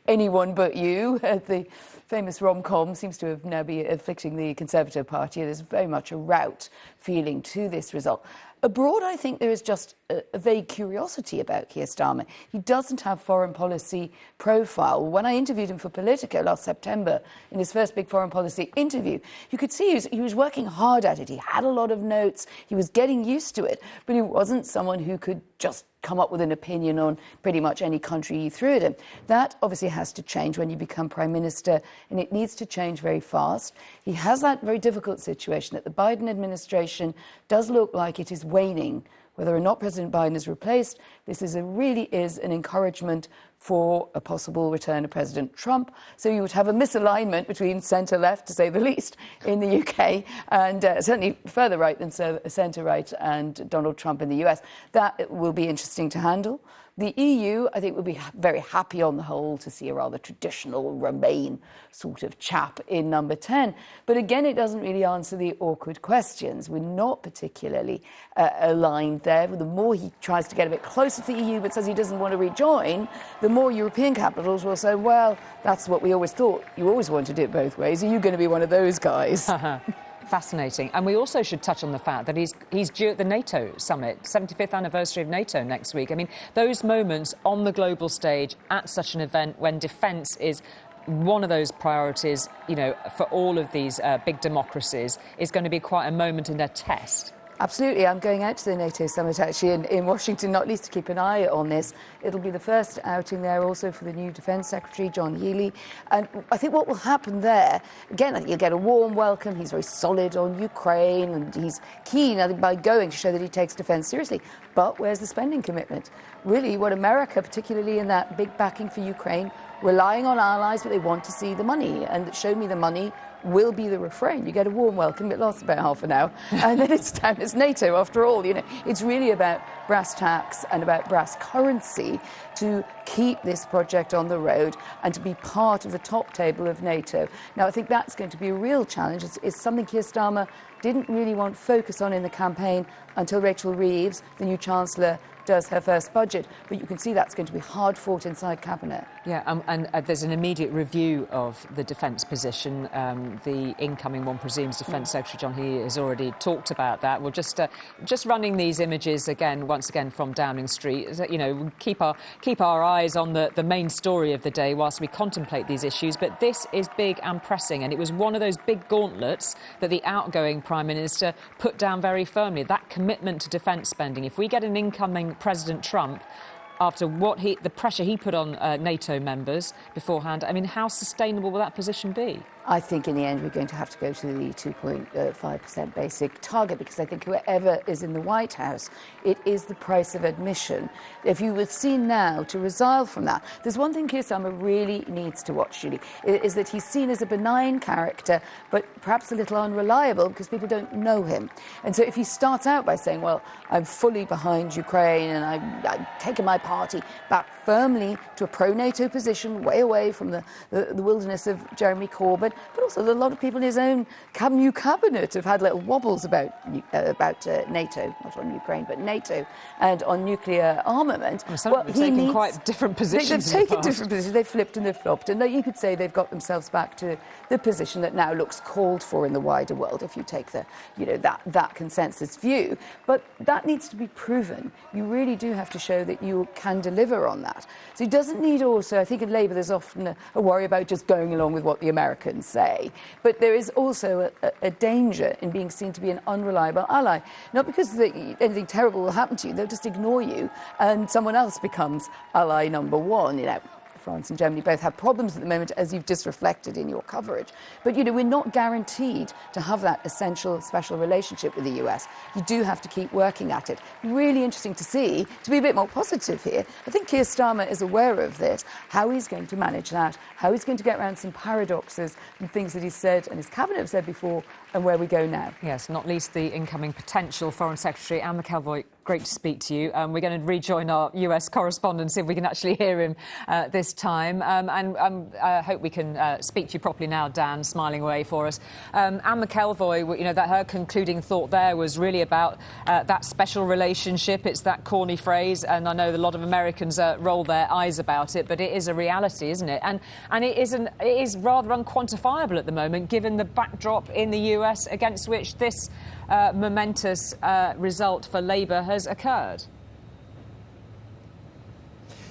anyone but you? The famous rom-com seems to have now been afflicting the Conservative Party. There's very much a rout feeling to this result. Abroad, I think there is just a vague curiosity about Keir Starmer. He doesn't have foreign policy profile. When I interviewed him for Politico last September, in his first big foreign policy interview, you could see he was working hard at it. He had a lot of notes. He was getting used to it. But he wasn't someone who could just come up with an opinion on pretty much any country you threw at him. That obviously has to change when you become Prime Minister, and it needs to change very fast. He has that very difficult situation that the Biden administration does look like it is waning. Whether or not President Biden is replaced, this really is an encouragement for a possible return of President Trump. So you would have a misalignment between centre-left, to say the least, in the UK, and certainly further right than centre-right and Donald Trump in the US. That will be interesting to handle. The EU, I think, would be very happy on the whole to see a rather traditional Remain sort of chap in number 10. But again, it doesn't really answer the awkward questions. We're not particularly aligned there. The more he tries to get a bit closer to the EU but says he doesn't want to rejoin, the more European capitals will say, well, that's what we always thought. You always want to do it both ways. Are you going to be one of those guys? Fascinating. And we also should touch on the fact that he's due at the NATO summit, 75th anniversary of NATO next week. I mean, those moments on the global stage at such an event when defence is one of those priorities, for all of these big democracies, is going to be quite a moment and a test. Absolutely. I'm going out to the NATO summit, actually, in Washington, not least to keep an eye on this. It'll be the first outing there also for the new Defence Secretary, John Healey. And I think what will happen there, again, I think you'll get a warm welcome. He's very solid on Ukraine, and he's keen, I think, by going to show that he takes defence seriously. But where's the spending commitment? Really, what America, particularly in that big backing for Ukraine, relying on allies, but they want to see the money. And show me the money will be the refrain. You get a warm welcome, it lasts about half an hour, and then it's down as NATO after all. It's really about brass tacks and about brass currency to keep this project on the road and to be part of the top table of NATO. Now, I think that's going to be a real challenge. It's something Keir Starmer didn't really want focus on in the campaign until Rachel Reeves, the new Chancellor, does her first budget, but you can see that's going to be hard fought inside Cabinet. Yeah, and there's an immediate review of the defence position. The incoming, one presumes, Defence Secretary John Healey has already talked about that. We're just running these images once again from Downing Street. Keep our eyes on the main story of the day whilst we contemplate these issues. But this is big and pressing, and it was one of those big gauntlets that the outgoing Prime Minister put down very firmly. That commitment to defence spending. If we get an incoming President Trump, after the pressure he put on NATO members beforehand, I mean, how sustainable will that position be? I think in the end we're going to have to go to the 2.5% basic target, because I think whoever is in the White House, it is the price of admission. If you were seen now to resile from that, there's one thing Keir Starmer really needs to watch, Julie, is that he's seen as a benign character, but perhaps a little unreliable because people don't know him. And so if he starts out by saying, well, I'm fully behind Ukraine and I've taken my party back firmly to a pro-NATO position, way away from the wilderness of Jeremy Corbyn, but also a lot of people in his own new cabinet have had little wobbles about NATO, not on Ukraine, but NATO, and on nuclear armament. Well, they've taken quite different positions. They've taken different positions. They've flipped and they've flopped, and you could say they've got themselves back to the position that now looks called for in the wider world, if you take that consensus view. But that needs to be proven. You really do have to show that you can deliver on that. So he doesn't need also, I think in Labour there's often a worry about just going along with what the Americans say. But there is also a danger in being seen to be an unreliable ally. Not because anything terrible will happen to you, they'll just ignore you and someone else becomes ally number one. France and Germany both have problems at the moment, as you've just reflected in your coverage. But, we're not guaranteed to have that essential special relationship with the US. You do have to keep working at it. Really interesting to see, to be a bit more positive here. I think Keir Starmer is aware of this, how he's going to manage that, how he's going to get around some paradoxes and things that he's said and his cabinet have said before, and where we go now. Yes, not least the incoming potential Foreign Secretary, Anne McElvoy. Great to speak to you. We're going to rejoin our US correspondent, see if we can actually hear him this time. I hope we can speak to you properly now, Dan, smiling away for us. Anne McElvoy, that her concluding thought there was really about that special relationship. It's that corny phrase, and I know a lot of Americans roll their eyes about it, but it is a reality, isn't it? And it is rather unquantifiable at the moment, given the backdrop in the US against which this momentous result for Labour has occurred.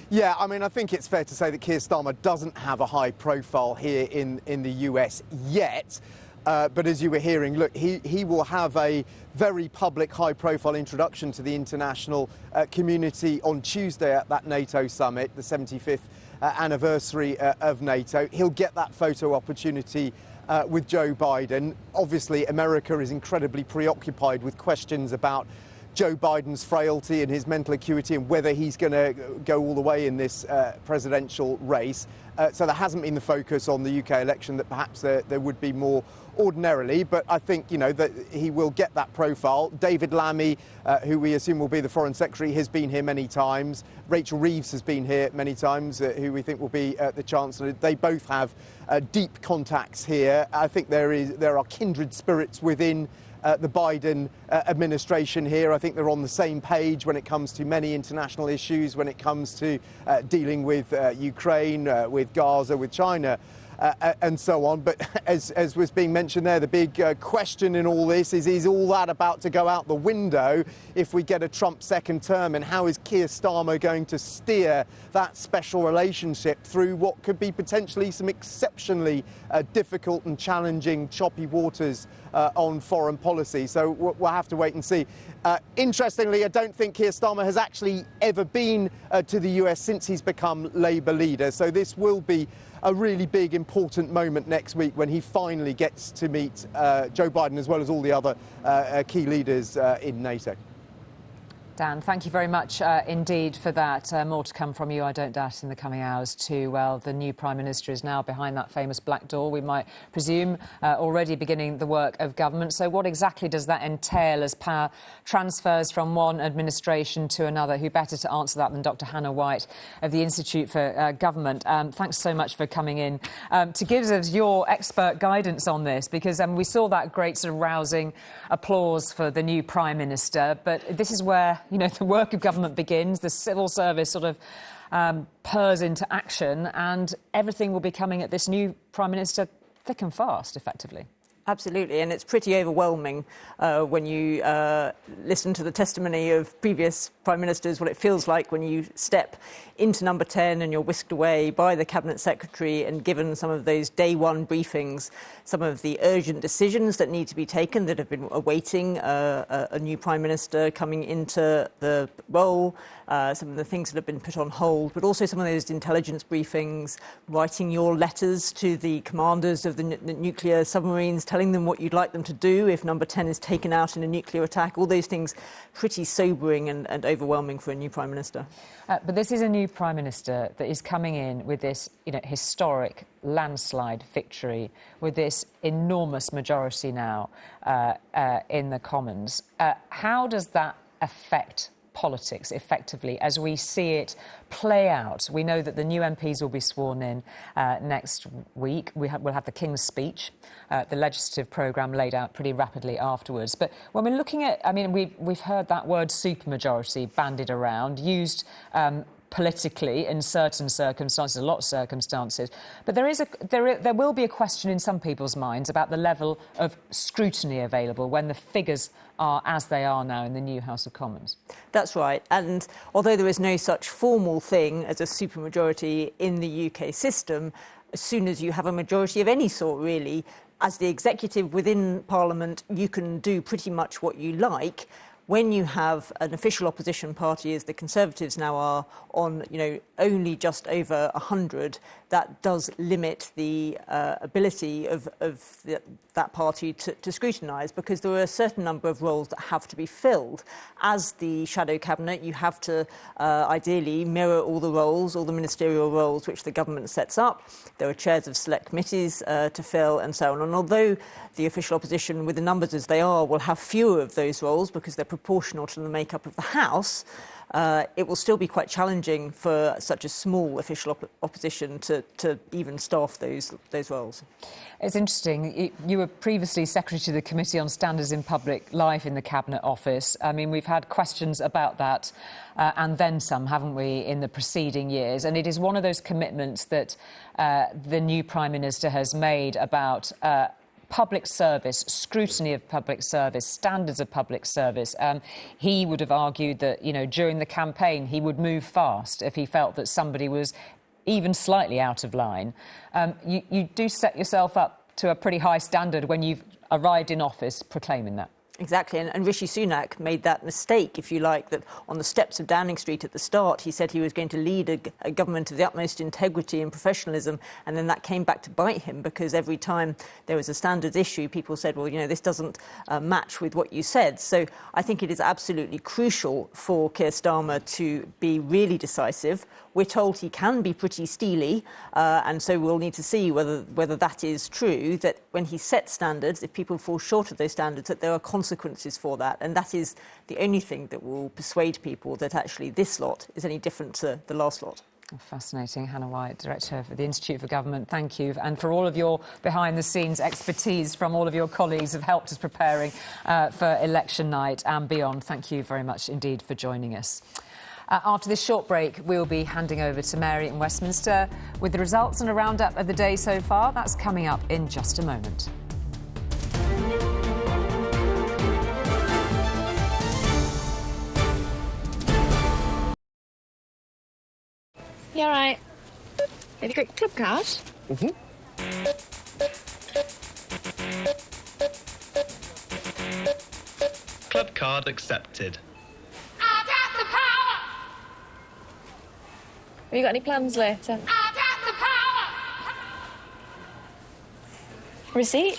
Yeah, I mean, I think it's fair to say that Keir Starmer doesn't have a high profile here in the US yet. But as you were hearing, look, he will have a very public, high-profile introduction to the international community on Tuesday at that NATO summit, the 75th anniversary of NATO. He'll get that photo opportunity with Joe Biden. Obviously, America is incredibly preoccupied with questions about Joe Biden's frailty and his mental acuity and whether he's going to go all the way in this presidential race. So there hasn't been the focus on the UK election that perhaps there would be more ordinarily, but I think, that he will get that profile. David Lammy, who we assume will be the Foreign Secretary, has been here many times. Rachel Reeves has been here many times, who we think will be the Chancellor. They both have deep contacts here. I think there are kindred spirits within the Biden administration here. I think they're on the same page when it comes to many international issues, when it comes to dealing with Ukraine, with Gaza, with China, and so on. But as was being mentioned there, the big question in all this is all that about to go out the window if we get a Trump second term? And how is Keir Starmer going to steer that special relationship through what could be potentially some exceptionally difficult and challenging, choppy waters on foreign policy? So we'll have to wait and see. Interestingly, I don't think Keir Starmer has actually ever been to the US since he's become Labour leader. So this will be a really big, important moment next week when he finally gets to meet Joe Biden as well as all the other key leaders in NATO. Dan, thank you very much indeed for that. More to come from you, I don't doubt, in the coming hours too. Well, the new Prime Minister is now behind that famous black door, we might presume, already beginning the work of government. So what exactly does that entail as power transfers from one administration to another? Who better to answer that than Dr Hannah White of the Institute for Government? Thanks so much for coming in to give us your expert guidance on this, because we saw that great sort of rousing applause for the new Prime Minister, but this is where the work of government begins. The civil service sort of purrs into action, and everything will be coming at this new Prime Minister thick and fast, effectively. Absolutely, and it's pretty overwhelming when you listen to the testimony of previous Prime Ministers, what it feels like when you step into number 10 and you're whisked away by the Cabinet Secretary and given some of those day one briefings, some of the urgent decisions that need to be taken that have been awaiting a new Prime Minister coming into the role, some of the things that have been put on hold, but also some of those intelligence briefings, writing your letters to the commanders of the nuclear submarines, telling them what you'd like them to do if number 10 is taken out in a nuclear attack. All those things pretty sobering and overwhelming for a new Prime Minister. But this is a new Prime Minister that is coming in with this historic landslide victory, with this enormous majority now in the Commons. How does that affect politics effectively as we see it play out? We know that the new MPs will be sworn in next week. We'll have the King's speech, the legislative programme laid out pretty rapidly afterwards. But when we're looking at, we've heard that word supermajority bandied around, used politically in certain circumstances, a lot of circumstances. But there will be a question in some people's minds about the level of scrutiny available when the figures are as they are now in the new House of Commons. That's right. And although there is no such formal thing as a supermajority in the UK system, as soon as you have a majority of any sort, really, as the executive within Parliament, you can do pretty much what you like. when you have an official opposition party, as the Conservatives now are, on only just over 100, that does limit the ability of that party to scrutinise, because there are a certain number of roles that have to be filled. As the shadow cabinet, you have to ideally mirror all the roles, all the ministerial roles which the government sets up. There are chairs of select committees to fill and so on. And although the official opposition, with the numbers as they are, will have fewer of those roles because they're proportional to the makeup of the House, it will still be quite challenging for such a small official opposition to even staff those roles. It's interesting. You were previously Secretary to the Committee on Standards in Public Life in the Cabinet Office. I mean, we've had questions about that and then some, haven't we, in the preceding years. And it is one of those commitments that the new Prime Minister has made about public service, scrutiny of public service, standards of public service. He would have argued that, during the campaign, he would move fast if he felt that somebody was even slightly out of line. You do set yourself up to a pretty high standard when you've arrived in office proclaiming that. Exactly, and Rishi Sunak made that mistake, if you like, that on the steps of Downing Street at the start, he said he was going to lead a government of the utmost integrity and professionalism, and then that came back to bite him, because every time there was a standards issue, people said, well, this doesn't match with what you said. So I think it is absolutely crucial for Keir Starmer to be really decisive. We're told he can be pretty steely, and so we'll need to see whether that is true, that when he sets standards, if people fall short of those standards, that there are consequences for that. And that is the only thing that will persuade people that actually this lot is any different to the last lot. Fascinating. Hannah White, Director for the Institute for Government, thank you. And for all of your behind-the-scenes expertise from all of your colleagues who have helped us preparing for election night and beyond. Thank you very much indeed for joining us. After this short break, we'll be handing over to Mary in Westminster with the results and a roundup of the day so far. That's coming up in just a moment. You all right? Have you got your club card? Club card accepted. Have you got any plans later? Receipt?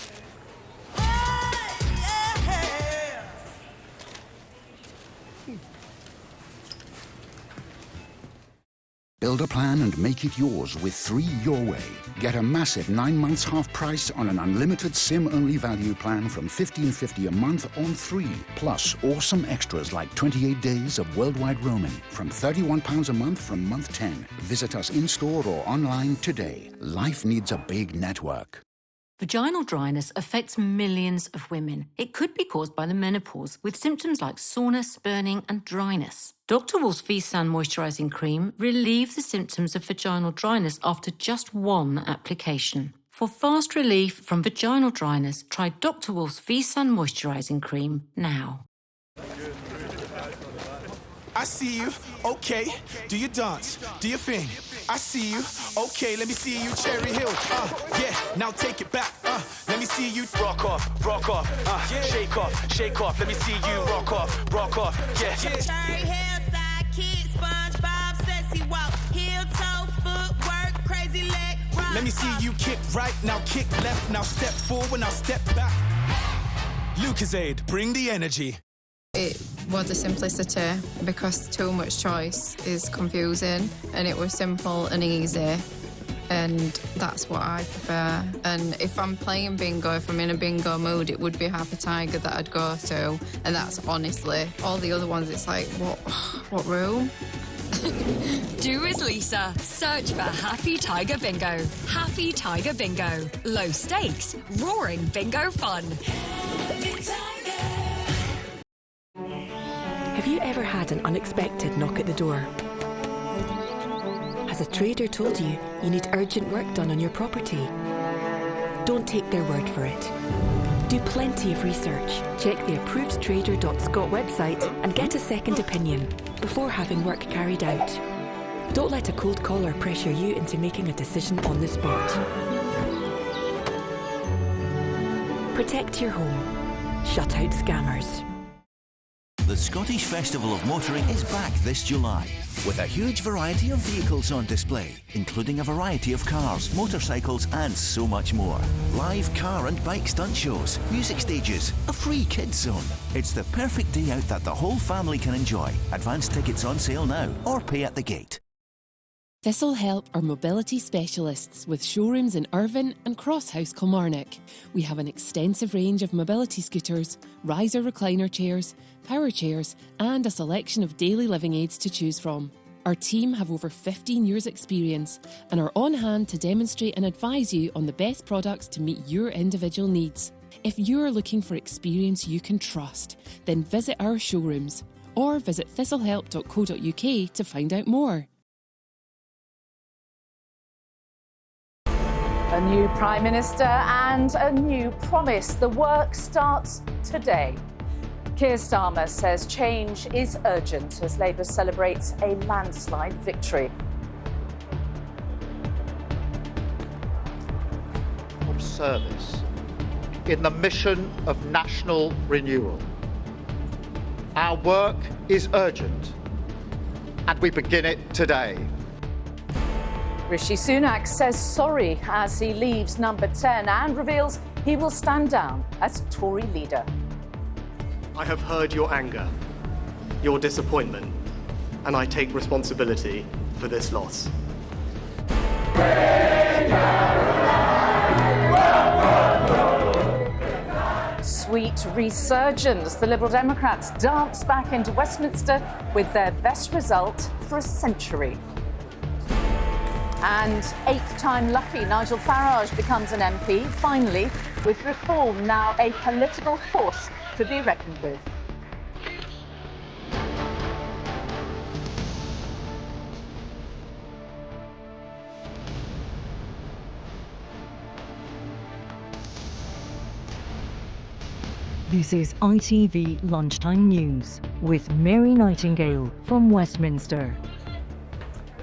Build a plan and make it yours with 3 Your Way. Get a massive 9 months half price on an unlimited SIM-only value plan from $15.50 a month on 3. Plus awesome extras like 28 days of worldwide roaming from £31 a month from month 10. Visit us in-store or online today. Life needs a big network. Vaginal dryness affects millions of women. It could be caused by the menopause, with symptoms like soreness, burning and dryness. Dr. Wolf's V-San Moisturising Cream relieves the symptoms of vaginal dryness after just 1 application. For fast relief from vaginal dryness, try Dr. Wolf's V-San Moisturising Cream now. I see you, okay, do your dance, do your thing. I see you, okay, let me see you, Cherry Hill, yeah, now take it back, let me see you rock off, yeah. Shake off, let me see you rock off, yeah. Cherry Hill, sidekick, SpongeBob, sexy walk, heel toe, footwork, crazy leg rock. Let me see you kick right, now kick left, now step forward, now step back. Lucozade, bring the energy. It was a simplicity because too much choice is confusing, and it was simple and easy, and that's what I prefer. And if I'm playing bingo, if I'm in a bingo mood, it would be Happy Tiger that I'd go to, and that's honestly, all the other ones, it's like, what room? Do as Lisa. Search for Happy Tiger Bingo. Happy Tiger Bingo. Low stakes, roaring bingo fun. Have you ever had an unexpected knock at the door? Has a trader told you you need urgent work done on your property? Don't take their word for it. Do plenty of research. Check the approvedtrader.scot website and get a second opinion before having work carried out. Don't let a cold caller pressure you into making a decision on the spot. Protect your home. Shut out scammers. the Scottish Festival of Motoring is back this July, with a huge variety of vehicles on display, including a variety of cars, motorcycles and so much more. Live car and bike stunt shows, music stages, a free kids zone. It's the perfect day out that the whole family can enjoy. Advance tickets on sale now or pay at the gate. This'll Help are mobility specialists with showrooms in Irvine and Crosshouse, Kilmarnock. We have an extensive range of mobility scooters, riser recliner chairs, power chairs and a selection of daily living aids to choose from. Our team have over 15 years' experience and are on hand to demonstrate and advise you on the best products to meet your individual needs. If you're looking for experience you can trust, then visit our showrooms or visit thistlehelp.co.uk to find out more. A new Prime Minister and a new promise. The work starts today. Keir Starmer says change is urgent as Labour celebrates a landslide victory. Of service in the mission of national renewal. Our work is urgent and we begin it today. Rishi Sunak says sorry as he leaves Number 10 and reveals he will stand down as Tory leader. I have heard your anger, your disappointment, and I take responsibility for this loss. Sweet resurgence. The Liberal Democrats dance back into Westminster with their best result for a century. And eighth-time lucky, Nigel Farage becomes an MP, finally, with Reform now a political force to be reckoned with. This is ITV Lunchtime News with Mary Nightingale from Westminster.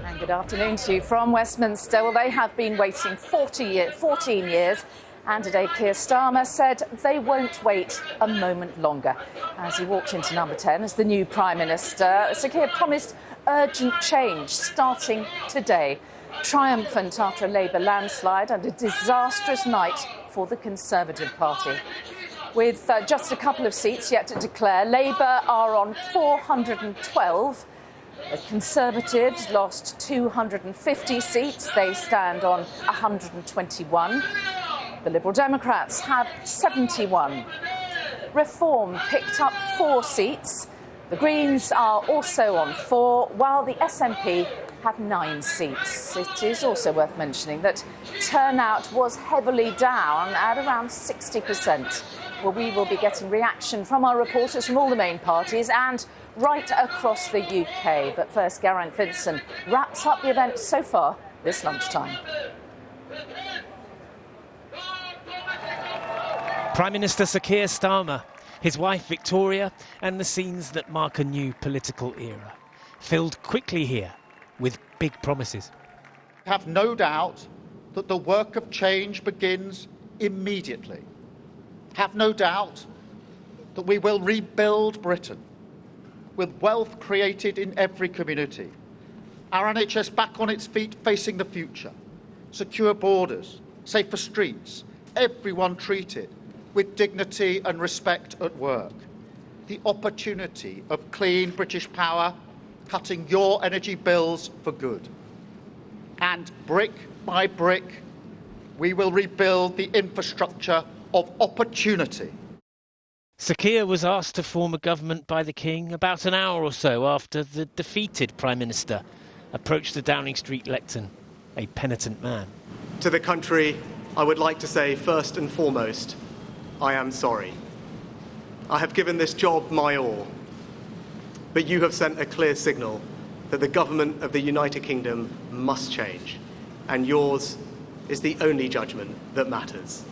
And good afternoon to you from Westminster. Well, they have been waiting 14 years, and today Keir Starmer said they won't wait a moment longer as he walked into Number 10 as the new Prime Minister. So Keir promised urgent change starting today. Triumphant after a Labour landslide and a disastrous night for the Conservative Party. With just a couple of seats yet to declare, Labour are on 412. The Conservatives lost 250 seats. They stand on 121. The Liberal Democrats have 71. Reform picked up 4 seats. The Greens are also on 4, while the SNP have 9 seats. It is also worth mentioning that turnout was heavily down at around 60%. Well, we will be getting reaction from our reporters from all the main parties and right across the UK. But first, Geraint Vincent wraps up the event so far this lunchtime. Prime Minister Sir Keir Starmer, his wife Victoria, and the scenes that mark a new political era. Filled quickly here with big promises. Have no doubt that the work of change begins immediately. Have no doubt that we will rebuild Britain with wealth created in every community, our NHS back on its feet facing the future, secure borders, safer streets, everyone treated with dignity and respect at work, the opportunity of clean British power cutting your energy bills for good. And brick by brick, we will rebuild the infrastructure of opportunity. Sir Keir was asked to form a government by the King about an hour or so after the defeated Prime Minister approached the Downing Street lectern, a penitent man. To the country, I would like to say first and foremost, I am sorry. I have given this job my all, but you have sent a clear signal that the government of the United Kingdom must change, and yours is the only judgment that matters.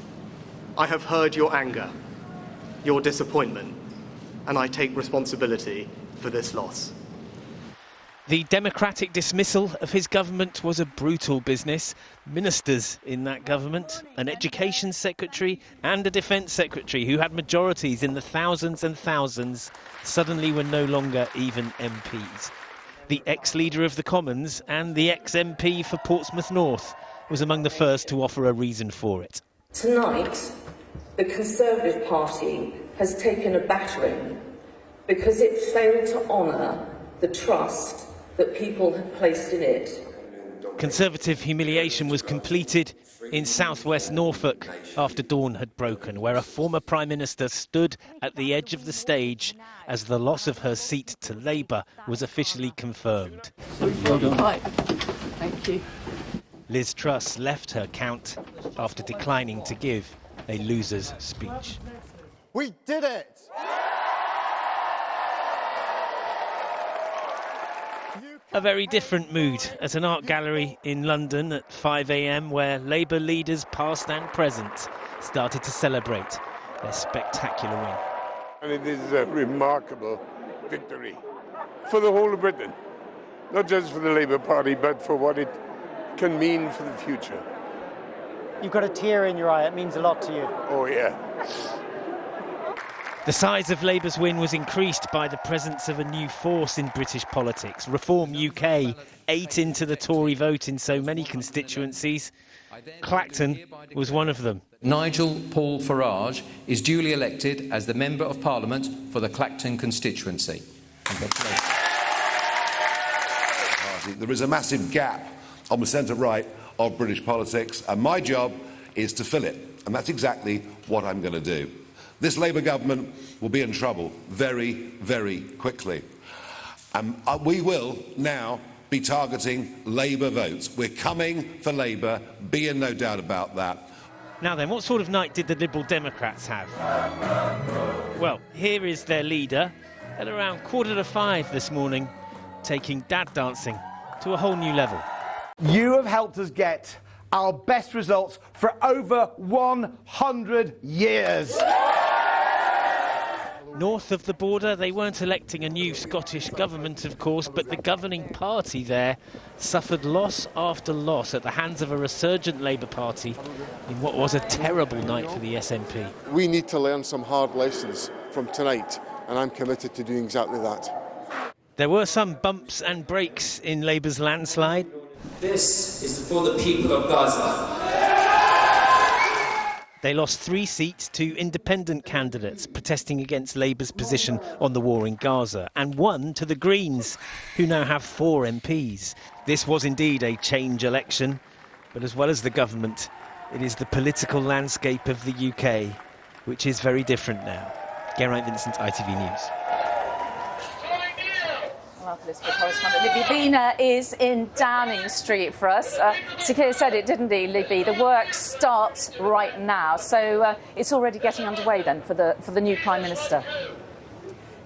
I have heard your anger, your disappointment, and I take responsibility for this loss. The democratic dismissal of his government was a brutal business. Ministers in that government, an education secretary and a defence secretary who had majorities in the thousands and thousands, suddenly were no longer even MPs. The ex-leader of the Commons and the ex-MP for Portsmouth North was among the first to offer a reason for it. Tonight, the Conservative Party has taken a battering because it failed to honour the trust that people had placed in it. Conservative humiliation was completed in southwest Norfolk after dawn had broken, where a former Prime Minister stood at the edge of the stage as the loss of her seat to Labour was officially confirmed. Thank you. Liz Truss left her count after declining to give a loser's speech. We did it! A very different mood at an art gallery in London at 5 a.m, where Labour leaders past and present started to celebrate their spectacular win. And it is a remarkable victory for the whole of Britain, not just for the Labour Party, but for what it can mean for the future. You've got a tear in your eye, it means a lot to you. Oh, yeah. The size of Labour's win was increased by the presence of a new force in British politics. Reform UK ate into the Tory vote in so many constituencies. Clacton was one of them. Nigel Paul Farage is duly elected as the Member of Parliament for the Clacton constituency. There is a massive gap on the centre-right of British politics, and my job is to fill it. And that's exactly what I'm going to do. This Labour government will be in trouble very, very quickly. We will now be targeting Labour votes. We're coming for Labour, be in no doubt about that. Now then, what sort of night did the Liberal Democrats have? Well, here is their leader at around 4:45 this morning, taking dad dancing to a whole new level. You have helped us get our best results for over 100 years. North of the border, they weren't electing a new Scottish government, of course, but the governing party there suffered loss after loss at the hands of a resurgent Labour Party in what was a terrible night for the SNP. We need to learn some hard lessons from tonight, and I'm committed to doing exactly that. There were some bumps and breaks in Labour's landslide. This is for the people of Gaza. They lost 3 seats to independent candidates protesting against Labour's position on the war in Gaza, and 1 to the Greens, who now have 4 MPs. This was indeed a change election, but as well as the government, it is the political landscape of the UK, which is very different now. Geraint Vincent, ITV News. Our political correspondent Libby Vina is in Downing Street for us. Sir Keir said it, didn't he, Libby? The work starts right now, so it's already getting underway then for the new Prime Minister.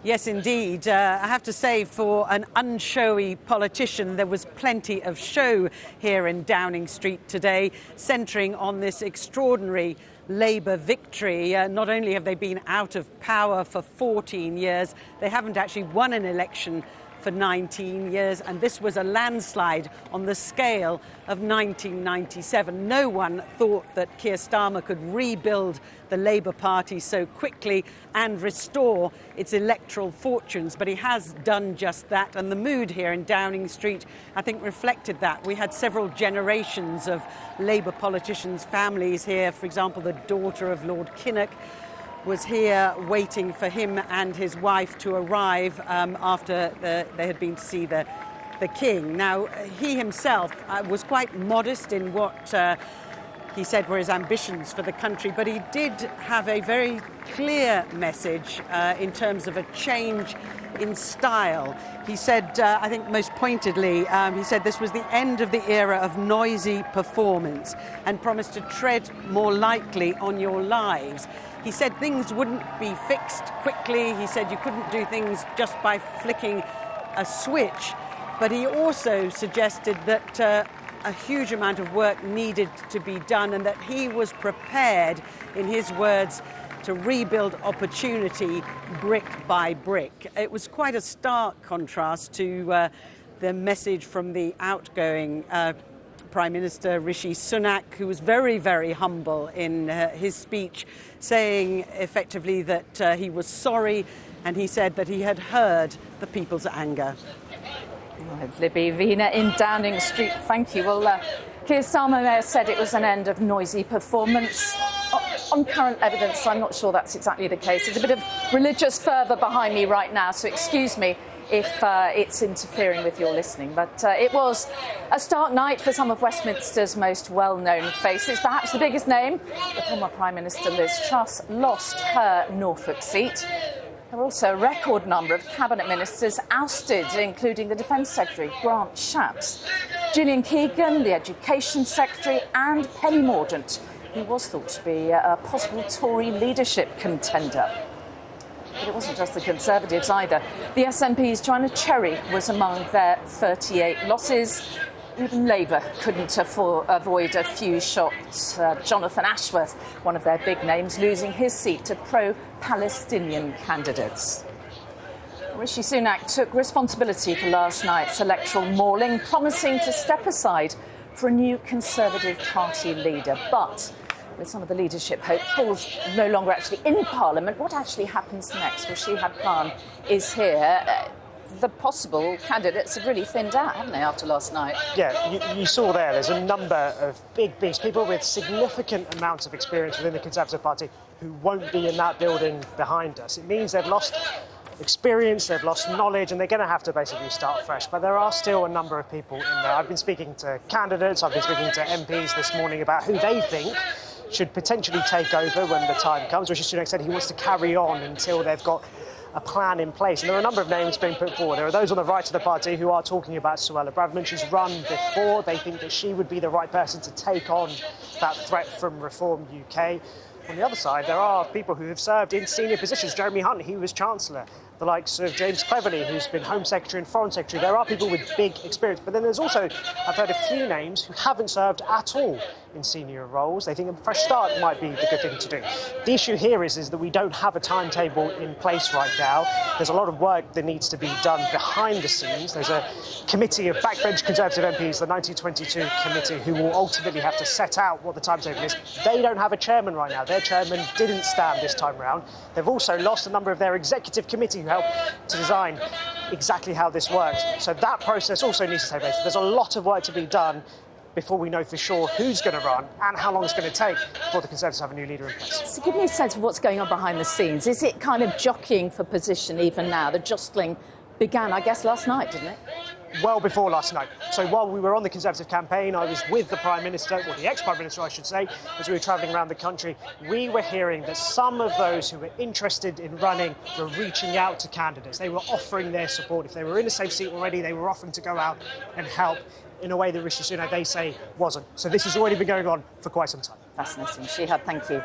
Yes, indeed. I have to say, for an unshowy politician, there was plenty of show here in Downing Street today, centring on this extraordinary Labour victory. Not only have they been out of power for 14 years, they haven't actually won an election for 19 years, and this was a landslide on the scale of 1997. No one thought that Keir Starmer could rebuild the Labour Party so quickly and restore its electoral fortunes, but he has done just that, and the mood here in Downing Street, I think, reflected that. We had several generations of Labour politicians' families here. For example, the daughter of Lord Kinnock was here waiting for him and his wife to arrive after they had been to see the King. Now, he himself was quite modest in what he said were his ambitions for the country, but he did have a very clear message in terms of a change in style. He said, I think most pointedly, he said this was the end of the era of noisy performance and promised to tread more lightly on your lives. He said things wouldn't be fixed quickly. He said you couldn't do things just by flicking a switch. But he also suggested that a huge amount of work needed to be done and that he was prepared, in his words, to rebuild opportunity brick by brick. It was quite a stark contrast to the message from the outgoing Prime Minister Rishi Sunak, who was very, very humble in his speech, saying effectively that he was sorry, and he said that he had heard the people's anger. Right, Libby Wiener in Downing Street, thank you. Well, Keir Starmer may have said it was an end of noisy performance. On current evidence, I'm not sure that's exactly the case. There's a bit of religious fervour behind me right now, so excuse me if it's interfering with your listening. But it was a stark night for some of Westminster's most well-known faces. Perhaps the biggest name, the former Prime Minister Liz Truss, lost her Norfolk seat. There were also a record number of cabinet ministers ousted, including the Defence Secretary, Grant Shapps, Gillian Keegan, the Education Secretary, and Penny Mordaunt, who was thought to be a possible Tory leadership contender. But it wasn't just the Conservatives either. The SNP's Joanna Cherry was among their 38 losses. Even Labour couldn't avoid a few shots. Jonathan Ashworth, one of their big names, losing his seat to pro-Palestinian candidates. Rishi Sunak took responsibility for last night's electoral mauling, promising to step aside for a new Conservative Party leader. But with some of the leadership hopefuls no longer actually in Parliament, what actually happens next? Well, Shihab Khan is here. The possible candidates have really thinned out, haven't they, after last night? Yeah, you saw there's a number of big beasts, people with significant amounts of experience within the Conservative Party who won't be in that building behind us. It means they've lost experience, they've lost knowledge, and they're going to have to basically start fresh. But there are still a number of people in there. I've been speaking to candidates, I've been speaking to MPs this morning about who they think should potentially take over when the time comes. Rishi Sunak said he wants to carry on until they've got a plan in place. And there are a number of names being put forward. There are those on the right of the party who are talking about Suella Braverman. She's run before. They think that she would be the right person to take on that threat from Reform UK. On the other side, there are people who have served in senior positions. Jeremy Hunt, he was Chancellor. The likes of James Cleverly, who's been Home Secretary and Foreign Secretary. There are people with big experience. But then there's also, I've heard a few names who haven't served at all in senior roles. They think a fresh start might be the good thing to do. The issue here is that we don't have a timetable in place right now. There's a lot of work that needs to be done behind the scenes. There's a committee of backbench Conservative MPs, the 1922 committee, who will ultimately have to set out what the timetable is. They don't have a chairman right now. Their chairman didn't stand this time round. They've also lost a number of their executive committee who helped to design exactly how this works. So that process also needs to take place. There's a lot of work to be done before we know for sure who's going to run and how long it's going to take for the Conservatives to have a new leader in place. So give me a sense of what's going on behind the scenes. Is it kind of jockeying for position even now? The jostling began, I guess, last night, didn't it? Well before last night. So while we were on the Conservative campaign, I was with the Prime Minister, or the ex-Prime Minister, I should say, as we were travelling around the country. We were hearing that some of those who were interested in running were reaching out to candidates. They were offering their support. If they were in a safe seat already, they were offering to go out and help in a way that Rishi Sunak, they say, wasn't. So this has already been going on for quite some time. Fascinating. Shihab, thank you.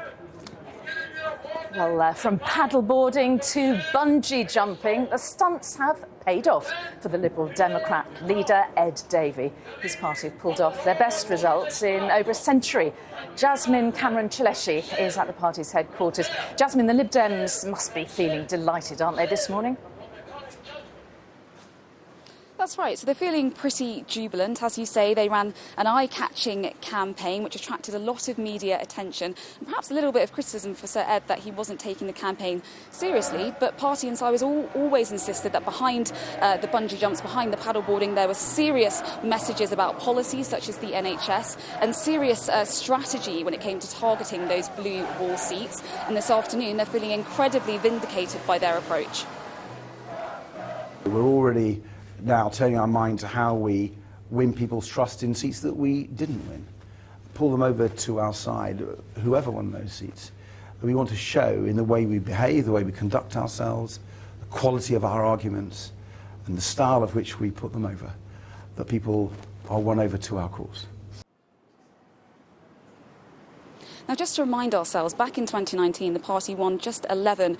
Well, from paddleboarding to bungee jumping, the stunts have paid off for the Liberal Democrat leader, Ed Davey. His party have pulled off their best results in over a century. Jasmine Cameron-Chileshi is at the party's headquarters. Jasmine, the Lib Dems must be feeling delighted, aren't they, this morning? That's right. So they're feeling pretty jubilant. As you say, they ran an eye-catching campaign which attracted a lot of media attention and perhaps a little bit of criticism for Sir Ed that he wasn't taking the campaign seriously. But party insiders always insisted that behind the bungee jumps, behind the paddleboarding, there were serious messages about policies such as the NHS and serious strategy when it came to targeting those blue wall seats. And this afternoon, they're feeling incredibly vindicated by their approach. We're already now turning our mind to how we win people's trust in seats that we didn't win. Pull them over to our side, whoever won those seats. We want to show in the way we behave, the way we conduct ourselves, the quality of our arguments, and the style of which we put them over, that people are won over to our cause. Now, just to remind ourselves, back in 2019, the party won just 11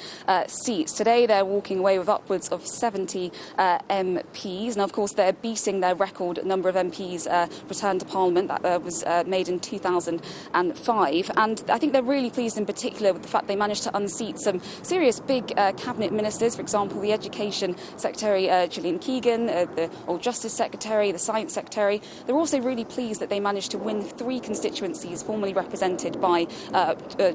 seats. Today, they're walking away with upwards of 70 MPs. Now, of course, they're beating their record number of MPs returned to Parliament that was made in 2005. And I think they're really pleased in particular with the fact they managed to unseat some serious big cabinet ministers. For example, the Education Secretary, Gillian Keegan, the Old Justice Secretary, the Science Secretary. They're also really pleased that they managed to win 3 constituencies formerly represented by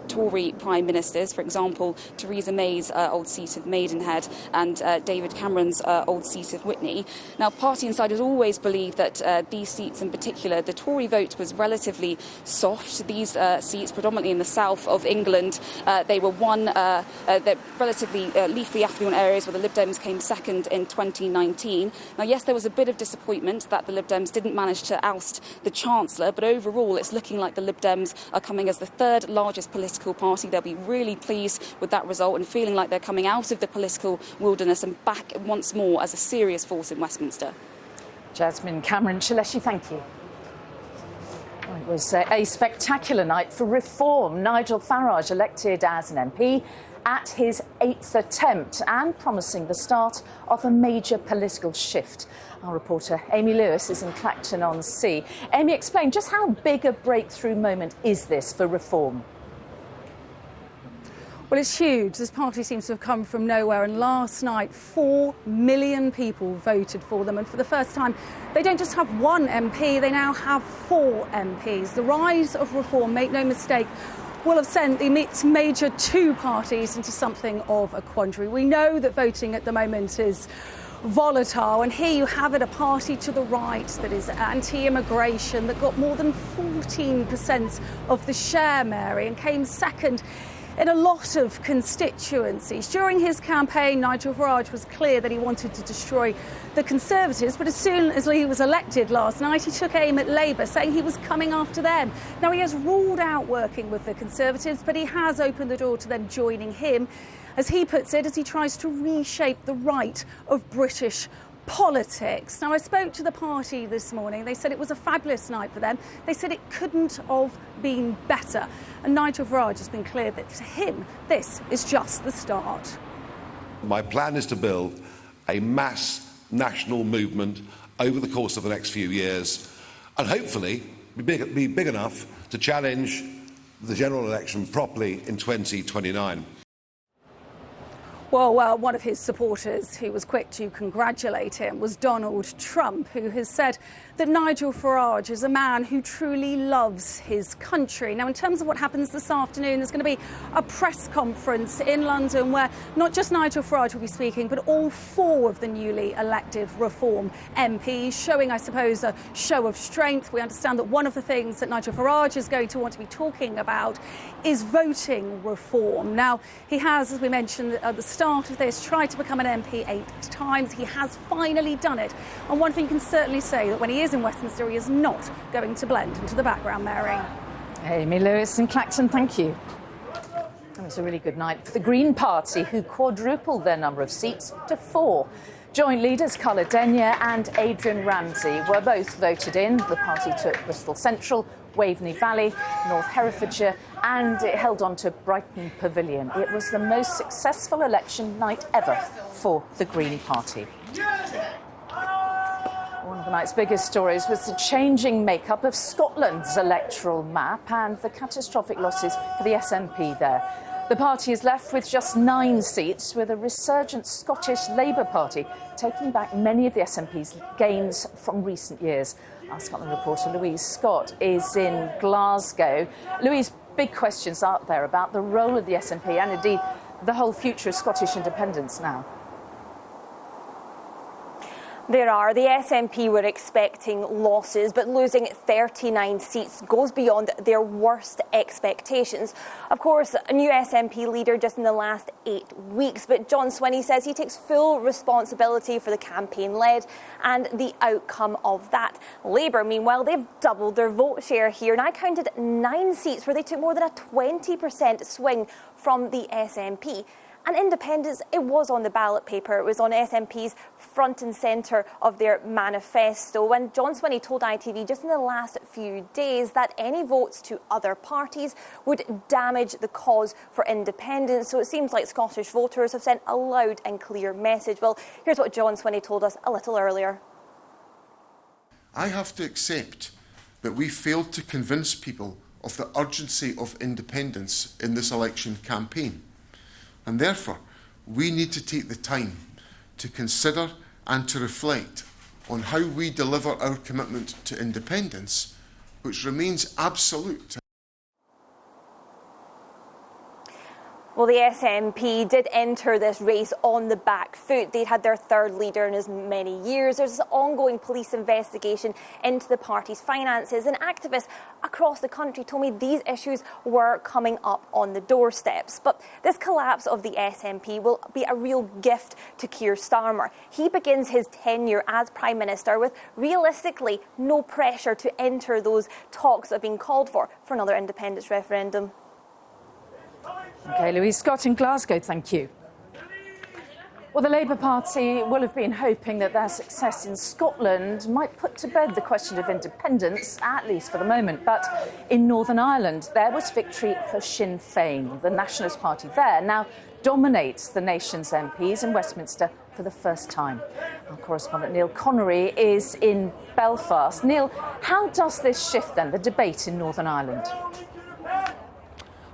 Tory Prime Ministers. For example, Theresa May's old seat of Maidenhead and David Cameron's old seat of Witney. Now, party insiders always believe that these seats in particular, the Tory vote was relatively soft. These seats, predominantly in the south of England, they were won, they're relatively leafy affluent areas where the Lib Dems came second in 2019. Now, yes, there was a bit of disappointment that the Lib Dems didn't manage to oust the Chancellor, but overall it's looking like the Lib Dems are coming as the 3rd largest political party. They'll be really pleased with that result and feeling like they're coming out of the political wilderness and back once more as a serious force in Westminster. Jasmine Cameron-Cheleshi, thank you. It was a spectacular night for reform. Nigel Farage elected as an MP at his 8th attempt and promising the start of a major political shift. Our reporter Amy Lewis is in Clacton-on-Sea. Amy, explain just how big a breakthrough moment is this for reform? Well, it's huge. This party seems to have come from nowhere, and last night 4 million people voted for them, and for the first time they don't just have one MP, they now have 4 MPs. The rise of reform, make no mistake, will have sent the major 2 parties into something of a quandary. We know that voting at the moment is volatile, and here you have it, a party to the right that is anti-immigration, that got more than 14% of the share, Mary, and came second in a lot of constituencies. During his campaign, Nigel Farage was clear that he wanted to destroy the Conservatives, but as soon as he was elected last night, he took aim at Labour, saying he was coming after them. Now, he has ruled out working with the Conservatives, but he has opened the door to them joining him, as he puts it, as he tries to reshape the right of British politics. Now, I spoke to the party this morning. They said it was a fabulous night for them. They said it couldn't have been better. And Nigel Farage has been clear that to him, this is just the start. My plan is to build a mass national movement over the course of the next few years and hopefully be big enough to challenge the general election properly in 2029. Well, one of his supporters who was quick to congratulate him was Donald Trump, who has said that Nigel Farage is a man who truly loves his country. Now, in terms of what happens this afternoon, there's going to be a press conference in London where not just Nigel Farage will be speaking, but all 4 of the newly elected Reform MPs, showing, I suppose, a show of strength. We understand that one of the things that Nigel Farage is going to want to be talking about is voting reform. Now, he has, as we mentioned at the start of this, tried to become an MP 8 times. He has finally done it. And one thing you can certainly say, that when he is in Westminster, he is not going to blend into the background, Mary. Amy Lewis in Clacton, thank you. It was a really good night for the Green Party, who quadrupled their number of seats to 4. Joint leaders Carla Denyer and Adrian Ramsey were both voted in. The party took Bristol Central, Waveney Valley, North Herefordshire, and it held on to Brighton Pavilion. It was the most successful election night ever for the Green Party. One of the night's biggest stories was the changing makeup of Scotland's electoral map and the catastrophic losses for the SNP there. The party is left with just 9 seats, with a resurgent Scottish Labour Party taking back many of the SNP's gains from recent years. Our Scotland reporter Louise Scott is in Glasgow. Louise, big questions out there about the role of the SNP and indeed the whole future of Scottish independence now. There are. The SNP were expecting losses, but losing 39 seats goes beyond their worst expectations. Of course, a new SNP leader just in the last 8 weeks, but John Swinney says he takes full responsibility for the campaign led and the outcome of that. Labour, meanwhile, they've doubled their vote share here, and I counted 9 seats where they took more than a 20% swing from the SNP. And independence, it was on the ballot paper. It was on SNP's front and centre of their manifesto. And John Swinney told ITV just in the last few days that any votes to other parties would damage the cause for independence. So it seems like Scottish voters have sent a loud and clear message. Well, here's what John Swinney told us a little earlier. I have to accept that we failed to convince people of the urgency of independence in this election campaign. And therefore, we need to take the time to consider and to reflect on how we deliver our commitment to independence, which remains absolute. Well, the SNP did enter this race on the back foot. They'd had their third leader in as many years. There's an ongoing police investigation into the party's finances, and activists across the country told me these issues were coming up on the doorsteps. But this collapse of the SNP will be a real gift to Keir Starmer. He begins his tenure as Prime Minister with, realistically, no pressure to enter those talks that have been called for another independence referendum. OK, Louise Scott in Glasgow, thank you. Well, the Labour Party will have been hoping that their success in Scotland might put to bed the question of independence, at least for the moment. But in Northern Ireland, there was victory for Sinn Féin. The Nationalist Party there now dominates the nation's MPs in Westminster for the first time. Our correspondent Neil Connery is in Belfast. Neil, how does this shift then the debate in Northern Ireland?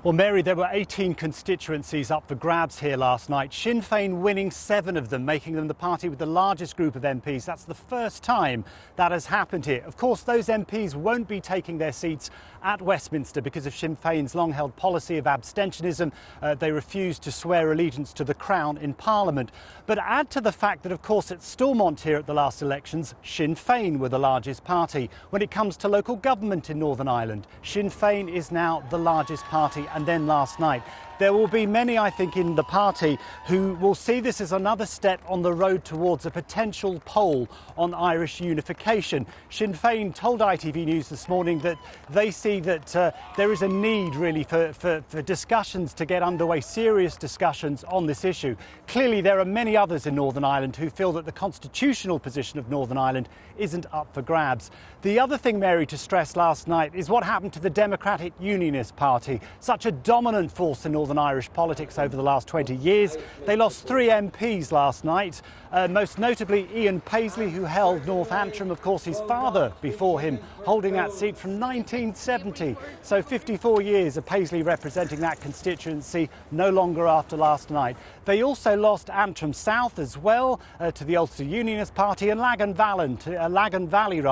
Well, Mary, there were 18 constituencies up for grabs here last night. Sinn Féin winning 7 of them, making them the party with the largest group of MPs. That's the first time that has happened here. Of course, those MPs won't be taking their seats at Westminster because of Sinn Féin's long-held policy of abstentionism. They refuse to swear allegiance to the Crown in Parliament. But add to the fact that, of course, at Stormont here at the last elections, Sinn Féin were the largest party. When it comes to local government in Northern Ireland, Sinn Féin is now the largest party. And then last night, there will be many, I think, in the party who will see this as another step on the road towards a potential poll on Irish unification. Sinn Féin told ITV News this morning that they see that there is a need really for discussions to get underway, serious discussions on this issue. Clearly, there are many others in Northern Ireland who feel that the constitutional position of Northern Ireland isn't up for grabs. The other thing, Mary, to stress last night is what happened to the Democratic Unionist Party, such a dominant force in Northern Irish politics over the last 20 years. They lost 3 MPs last night, most notably Ian Paisley, who held North Antrim, of course, his father before him, holding that seat from 1970. So 54 years of Paisley representing that constituency, no longer after last night. They also lost Antrim South as well to the Ulster Unionist Party, and Lagan Valley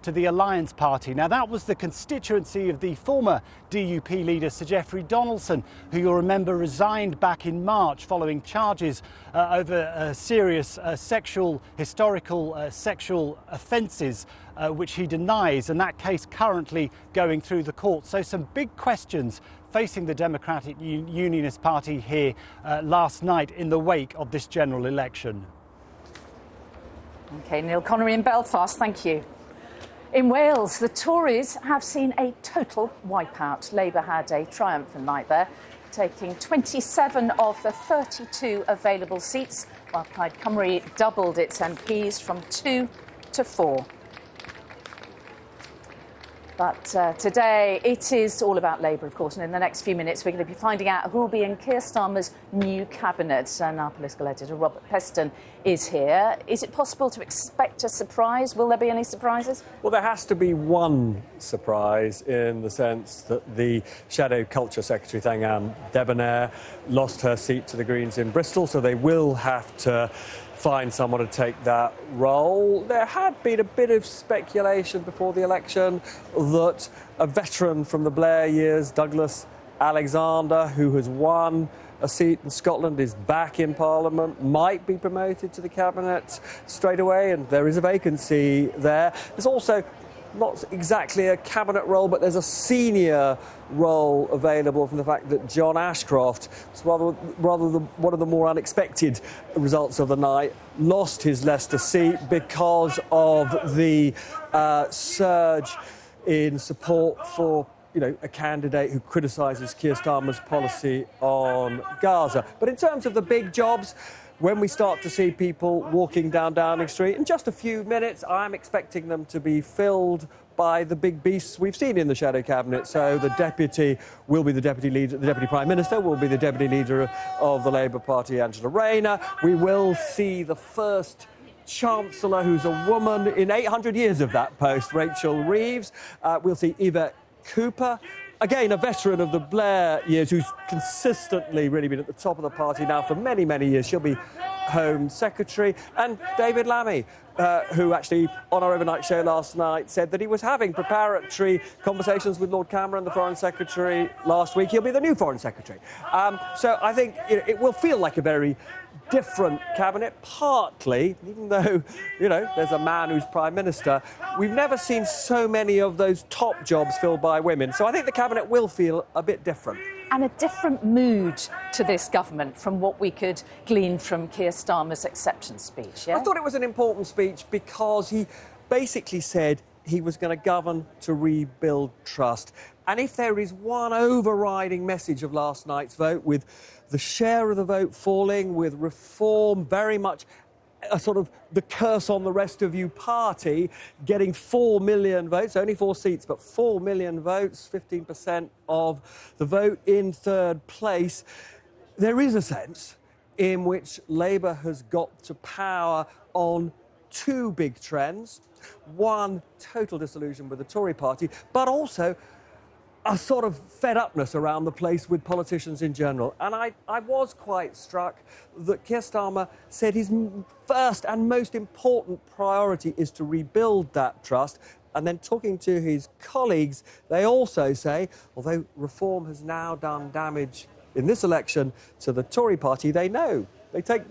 to the Alliance Party. Now, that was the constituency of the former DUP leader Sir Geoffrey Donaldson, who you'll remember resigned back in March following charges over serious sexual offences, which he denies, and that case currently going through the court. So some big questions facing the Democratic Unionist Party here last night in the wake of this general election. OK, Neil Connery in Belfast, thank you. In Wales, the Tories have seen a total wipeout. Labour had a triumphant night there, taking 27 of the 32 available seats, while Plaid Cymru doubled its MPs from 2 to 4. But today, it is all about Labour, of course, and in the next few minutes, we're going to be finding out who will be in Keir Starmer's new cabinet. And our political editor, Robert Peston, is here. Is it possible to expect a surprise? Will there be any surprises? Well, there has to be one surprise in the sense that the Shadow Culture Secretary, Thangam Debonair, lost her seat to the Greens in Bristol, so they will have to find someone to take that role. There had been a bit of speculation before the election that a veteran from the Blair years, Douglas Alexander, who has won a seat in Scotland, is back in Parliament, might be promoted to the cabinet straight away, and there is a vacancy there. There's also not exactly a cabinet role, but there's a senior role available from the fact that John Ashcroft, rather one of the more unexpected results of the night, lost his Leicester seat because of the surge in support for a candidate who criticises Keir Starmer's policy on Gaza. But in terms of the big jobs, when we start to see people walking down Downing Street in just a few minutes, I'm expecting them to be filled by the big beasts we've seen in the shadow cabinet. So the deputy will be the deputy leader, the deputy prime minister will be the deputy leader of the Labour Party, Angela Rayner. We will see the first Chancellor who's a woman in 800 years of that post, Rachel Reeves. We'll see Eva Cooper, again a veteran of the Blair years, who's consistently really been at the top of the party now for many, many years. She'll be Home Secretary. And David Lammy, who actually on our overnight show last night said that he was having preparatory conversations with Lord Cameron, the Foreign Secretary, last week. He'll be the new Foreign Secretary. So I think it will feel like a very different cabinet, partly, even though, there's a man who's Prime Minister, we've never seen so many of those top jobs filled by women. So I think the cabinet will feel a bit different. And a different mood to this government from what we could glean from Keir Starmer's acceptance speech, yeah? I thought it was an important speech because he basically said he was going to govern to rebuild trust. And if there is one overriding message of last night's vote, with the share of the vote falling, with Reform very much a sort of the curse on the rest of you party, getting 4 million votes, only 4 seats, but 4 million votes, 15% of the vote, in third place, there is a sense in which Labour has got to power on two big trends. One, total disillusion with the Tory party, but also a sort of fed-upness around the place with politicians in general. And I was quite struck that Keir Starmer said his first and most important priority is to rebuild that trust. And then talking to his colleagues, they also say, although Reform has now done damage in this election to the Tory party, they know. They take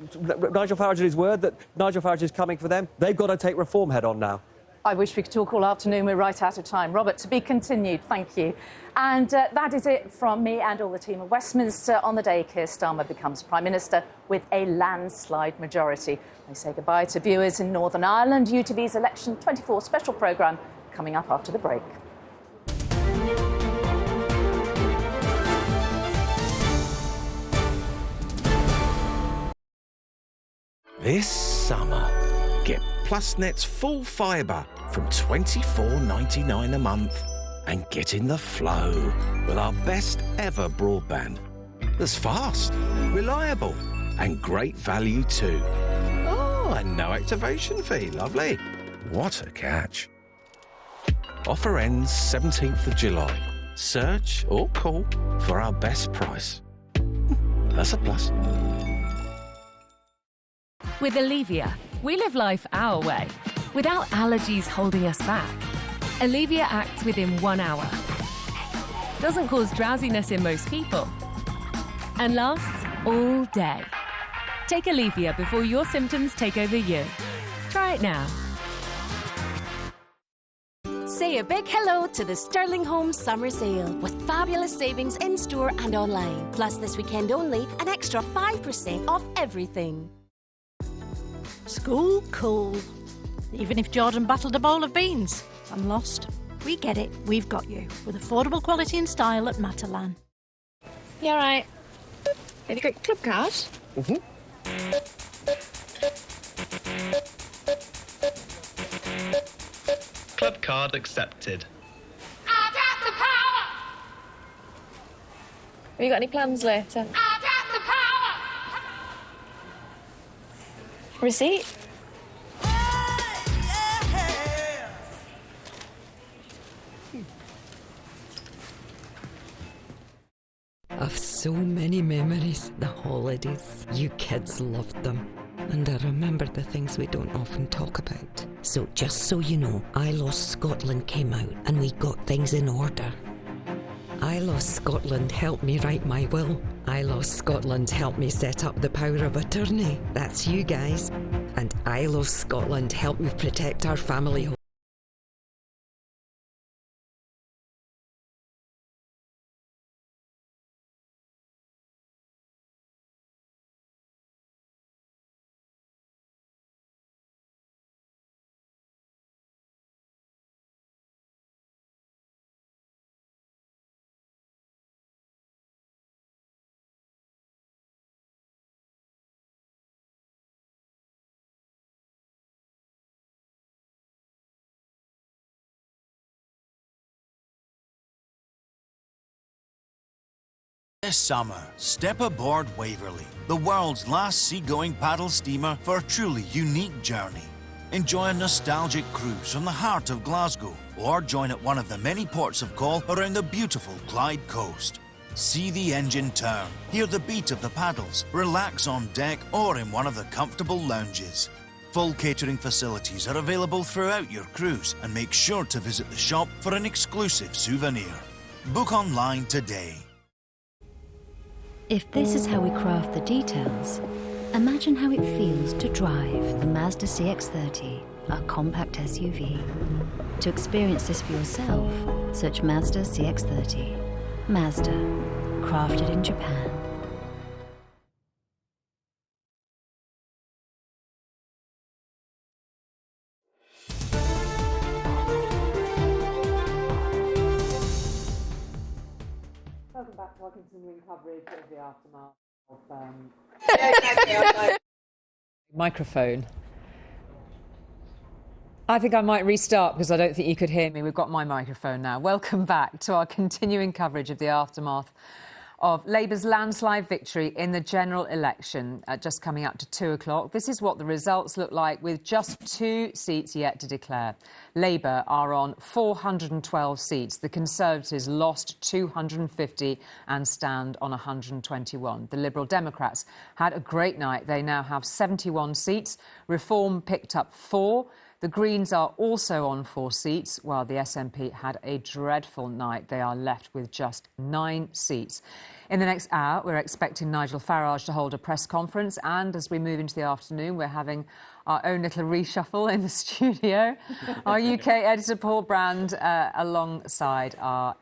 Nigel Farage at his word that Nigel Farage is coming for them. They've got to take Reform head on now. I wish we could talk all afternoon. We're right out of time. Robert, to be continued. Thank you. And that is it from me and all the team at Westminster on the day Keir Starmer becomes Prime Minister with a landslide majority. I say goodbye to viewers in Northern Ireland. ITV's Election 24 special programme coming up after the break. This summer, get PlusNet's full fibre from $24.99 a month and get in the flow with our best ever broadband. That's fast, reliable and great value too. Oh, and no activation fee. Lovely. What a catch. Offer ends 17th of July. Search or call for our best price. That's a plus. With Alevia, we live life our way, without allergies holding us back. Alevia acts within 1 hour, doesn't cause drowsiness in most people, and lasts all day. Take Alevia before your symptoms take over you. Try it now. Say a big hello to the Sterling Homes Summer Sale with fabulous savings in-store and online. Plus this weekend only, an extra 5% off everything. School cool. Even if Jordan battled a bowl of beans and lost, we get it, we've got you. With affordable quality and style at Matalan. You alright? Have you got your club card? Mm-hmm. Club card accepted. I got the power! Have you got any plans later? I got the power! Receipt? Of so many memories, the holidays. You kids loved them. And I remember the things we don't often talk about. So just so you know, I Lost Scotland came out and we got things in order. I Lost Scotland helped me write my will. I Lost Scotland helped me set up the power of attorney. That's you guys. And I Lost Scotland helped me protect our family home. This summer, step aboard Waverley, the world's last seagoing paddle steamer for a truly unique journey. Enjoy a nostalgic cruise from the heart of Glasgow, or join at one of the many ports of call around the beautiful Clyde coast. See the engine turn, hear the beat of the paddles, relax on deck or in one of the comfortable lounges. Full catering facilities are available throughout your cruise, and make sure to visit the shop for an exclusive souvenir. Book online today. If this is how we craft the details, imagine how it feels to drive the Mazda CX-30, our compact SUV. To experience this for yourself, search Mazda CX-30. Mazda, crafted in Japan. Welcome back to our continuing coverage of the aftermath of microphone. I think I might restart because I don't think you could hear me. We've got my microphone now. Welcome back to our continuing coverage of the aftermath of Labour's landslide victory in the general election, just coming up to 2 o'clock. This is what the results look like with just 2 seats yet to declare. Labour are on 412 seats. The Conservatives lost 250 and stand on 121. The Liberal Democrats had a great night. They now have 71 seats. Reform picked up 4. The Greens are also on 4 seats, while the SNP had a dreadful night. They are left with just 9 seats. In the next hour, we're expecting Nigel Farage to hold a press conference, and as we move into the afternoon, we're having our own little reshuffle in the studio. Our UK editor, Paul Brand, alongside our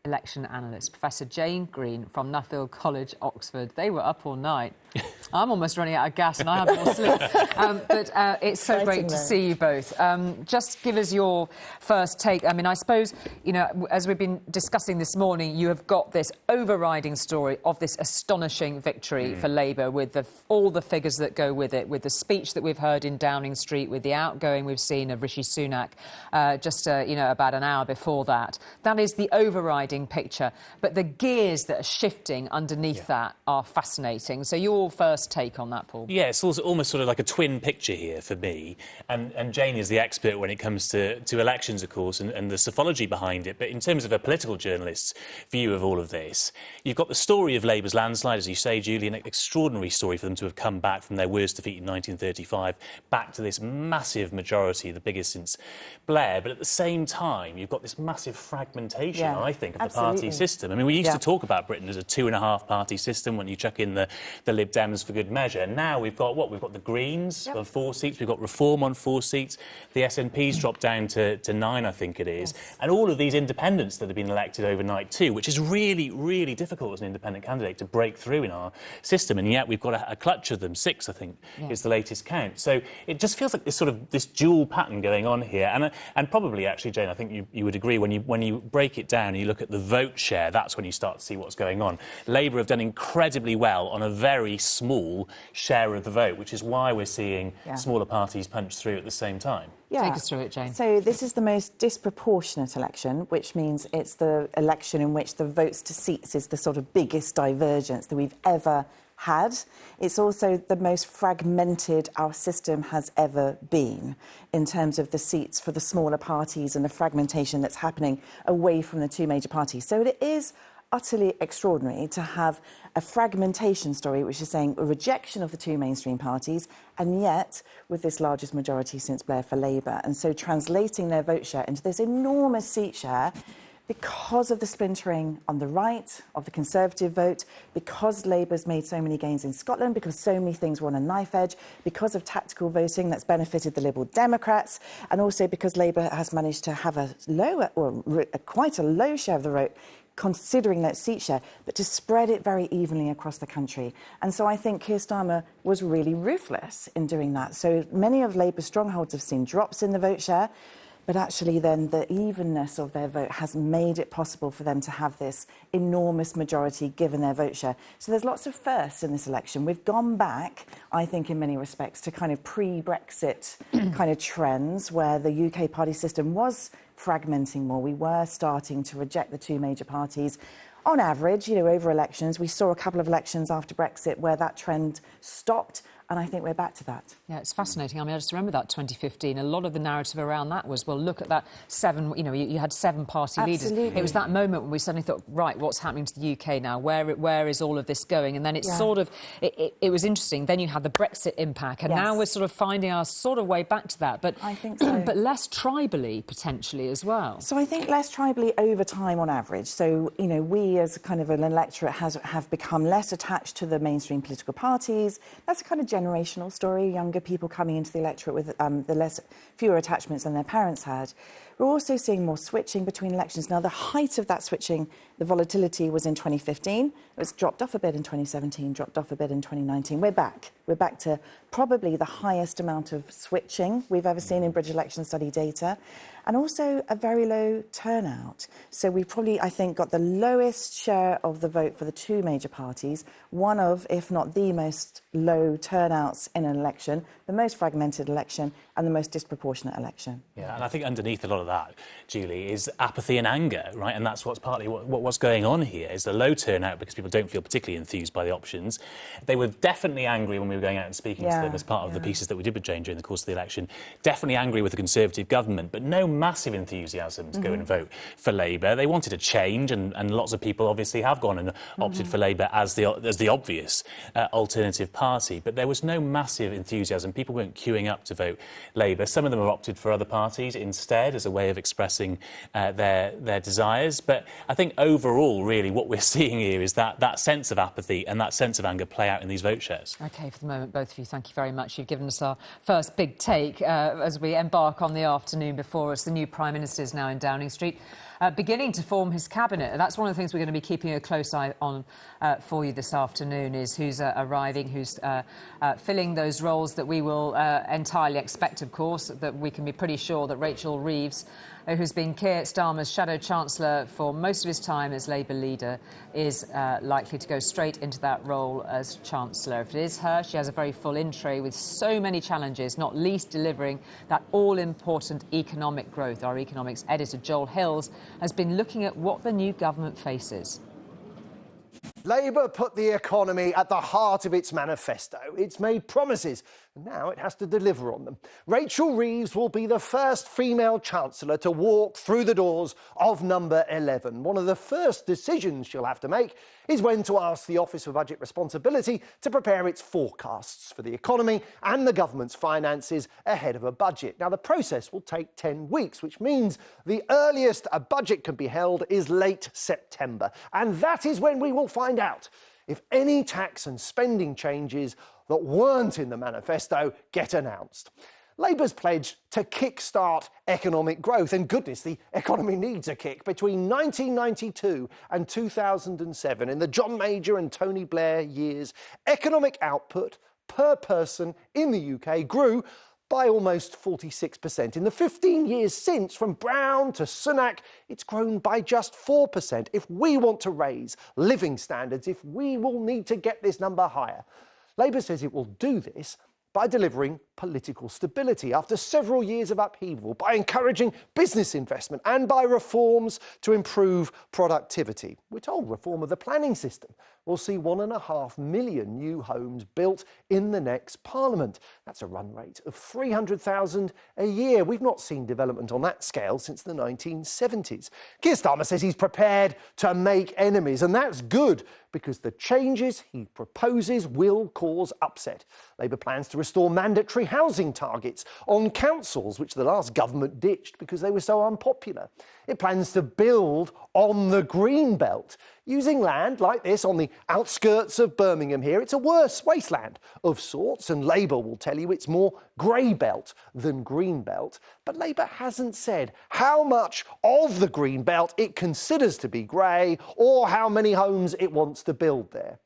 election analyst, Professor Jane Green from Nuffield College, Oxford. They were up all night. I'm almost running out of gas and I have more sleep. But it's so great to see you both. Just give us your first take. I mean, I suppose, you know, as we've been discussing this morning, you have got this overriding story of this astonishing victory for Labour with all the figures that go with it, with the speech that we've heard in Downing Street, with the outgoing we've seen of Rishi Sunak about an hour before that. That is the overriding picture. But the gears that are shifting underneath that are fascinating. So your first take on that, Paul? Yeah, it's also almost sort of like a twin picture here for me. And Jane is the expert when it comes to elections, of course, and the psephology behind it. But in terms of a political journalist's view of all of this, you've got the story of Labour's landslide, as you say, Julie, an extraordinary story for them to have come back from their worst defeat in 1935 back to this massive majority, the biggest since Blair. But at the same time, you've got this massive fragmentation, I think, of the party system. I mean, we used to talk about Britain as a 2.5-party system when you chuck in the Lib Dems for good measure. Now we've got what? We've got the Greens on 4 seats, we've got Reform on 4 seats, the SNP's dropped down to 9, I think it is, and all of these independents that have been elected overnight too, which is really, really difficult as an independent candidate to break through in our system, and yet we've got a clutch of them, 6, I think, is the latest count. So it just feels like this dual pattern going on here, and probably actually, Jane, I think you would agree, when you break it down and you look at the vote share, that's when you start to see what's going on. Labour have done incredibly well on a very small share of the vote, which is why we're seeing smaller parties punch through at the same time. Take us through it, Jane. So this is the most disproportionate election, which means it's the election in which the votes to seats is the sort of biggest divergence that we've ever had. It's also the most fragmented our system has ever been in terms of the seats for the smaller parties and the fragmentation that's happening away from the 2 major parties. So it is utterly extraordinary to have a fragmentation story which is saying a rejection of the 2 mainstream parties, and yet with this largest majority since Blair for Labour. And so translating their vote share into this enormous seat share because of the splintering on the right of the Conservative vote, because Labour's made so many gains in Scotland, because so many things were on a knife edge, because of tactical voting that's benefited the Liberal Democrats, and also because Labour has managed to have quite a low share of the vote, considering that seat share, but to spread it very evenly across the country. And so I think Keir Starmer was really ruthless in doing that. So many of Labour's strongholds have seen drops in the vote share, but actually then the evenness of their vote has made it possible for them to have this enormous majority given their vote share. So there's lots of firsts in this election. We've gone back, I think, in many respects to kind of pre-Brexit kind of trends where the UK party system was fragmenting more. We were starting to reject the 2 major parties. on average, you know, over elections, we saw a couple of elections after Brexit where that trend stopped, and I think we're back to that. Yeah, it's fascinating. I mean, I just remember that 2015. A lot of the narrative around that was, well, look at that seven, you know, you had seven party leaders. It was that moment when we suddenly thought, right, what's happening to the UK now? Where is all of this going? And then it's sort of, it was interesting. Then you had the Brexit impact, and now we're sort of finding our sort of way back to that. But I think so. But less tribally, potentially, as well. So I think less tribally over time on average. So, you know, we as kind of an electorate have become less attached to the mainstream political parties. That's a kind of generational story. Younger people coming into the electorate with fewer attachments than their parents had. We're also seeing more switching between elections. Now, the height of that switching, the volatility was in 2015. It was dropped off a bit in 2017, dropped off a bit in 2019. We're back. We're back to probably the highest amount of switching we've ever seen in British election study data, and also a very low turnout. So we probably, I think, got the lowest share of the vote for the two major parties, one of, if not the most low turnouts in an election, the most fragmented election, and the most disproportionate election. Yeah, and I think underneath a lot of that, Julie, is apathy and anger, right? And that's what's partly what's going on here, is the low turnout because people don't feel particularly enthused by the options. They were definitely angry when we were going out and speaking to them as part of the pieces that we did with Jane during the course of the election. Definitely angry with the Conservative government, but no massive enthusiasm to go and vote for Labour. They wanted a change, and lots of people obviously have gone and opted for Labour as the obvious alternative party. But there was no massive enthusiasm. People weren't queuing up to vote Labour. Some of them have opted for other parties instead as a way of expressing their desires. But I think overall, really, what we're seeing here is that sense of apathy and that sense of anger play out in these vote shares. OK, for the moment, both of you, thank you very much. You've given us our first big take as we embark on the afternoon before us. The new Prime Minister is now in Downing Street, beginning to form his cabinet. That's one of the things we're going to be keeping a close eye on for you this afternoon, is who's arriving, who's filling those roles that we will entirely expect, of course, that we can be pretty sure that Rachel Reeves, who's been Keir Starmer's Shadow Chancellor for most of his time as Labour leader, is likely to go straight into that role as Chancellor. If it is her, she has a very full in-tray with so many challenges, not least delivering that all-important economic growth. Our economics editor, Joel Hills, has been looking at what the new government faces. Labour put the economy at the heart of its manifesto. It's made promises, and now it has to deliver on them. Rachel Reeves will be the first female Chancellor to walk through the doors of number 11. One of the first decisions she'll have to make is when to ask the Office for Budget Responsibility to prepare its forecasts for the economy and the government's finances ahead of a budget. Now, the process will take 10 weeks, which means the earliest a budget can be held is late September. And that is when we will find out if any tax and spending changes that weren't in the manifesto get announced. Labour's pledge to kick-start economic growth, and goodness, the economy needs a kick. Between 1992 and 2007, in the John Major and Tony Blair years, economic output per person in the UK grew by almost 46%. In the 15 years since, from Brown to Sunak, it's grown by just 4%. If we want to raise living standards, if we will need to get this number higher, Labour says it will do this by delivering political stability after several years of upheaval, by encouraging business investment and by reforms to improve productivity. We're told reform of the planning system will see 1.5 million new homes built in the next Parliament. That's a run rate of 300,000 a year. We've not seen development on that scale since the 1970s. Keir Starmer says he's prepared to make enemies, and that's good because the changes he proposes will cause upset. Labour plans to restore mandatory housing targets on councils, which the last government ditched because they were so unpopular. It plans to build on the green belt, using land like this on the outskirts of Birmingham here. It's a worse wasteland of sorts, and Labour will tell you it's more grey belt than green belt. But Labour hasn't said how much of the green belt it considers to be grey or how many homes it wants to build there.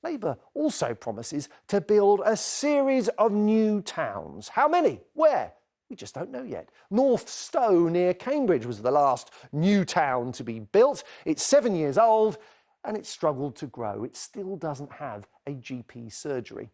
Labour also promises to build a series of new towns. How many? Where? We just don't know yet. North Stowe near Cambridge was the last new town to be built. It's 7 years old and it's struggled to grow. It still doesn't have a GP surgery.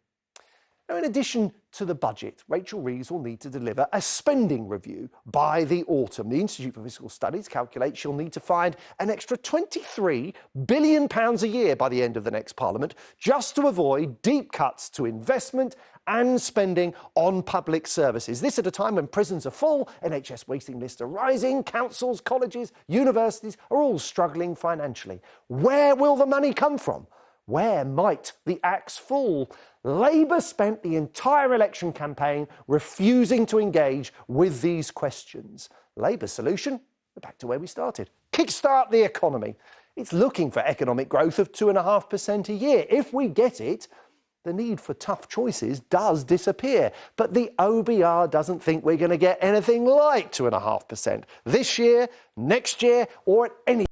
Now, in addition to the budget, Rachel Reeves will need to deliver a spending review by the autumn. The Institute for Fiscal Studies calculates she'll need to find an extra £23 billion a year by the end of the next Parliament just to avoid deep cuts to investment and spending on public services. This at a time when prisons are full, NHS waiting lists are rising, councils, colleges, universities are all struggling financially. Where will the money come from? Where might the axe fall? Labour spent the entire election campaign refusing to engage with these questions. Labour's solution? We're back to where we started. Kickstart the economy. It's looking for economic growth of 2.5% a year. If we get it, the need for tough choices does disappear. But the OBR doesn't think we're going to get anything like 2.5% this year, next year, or at any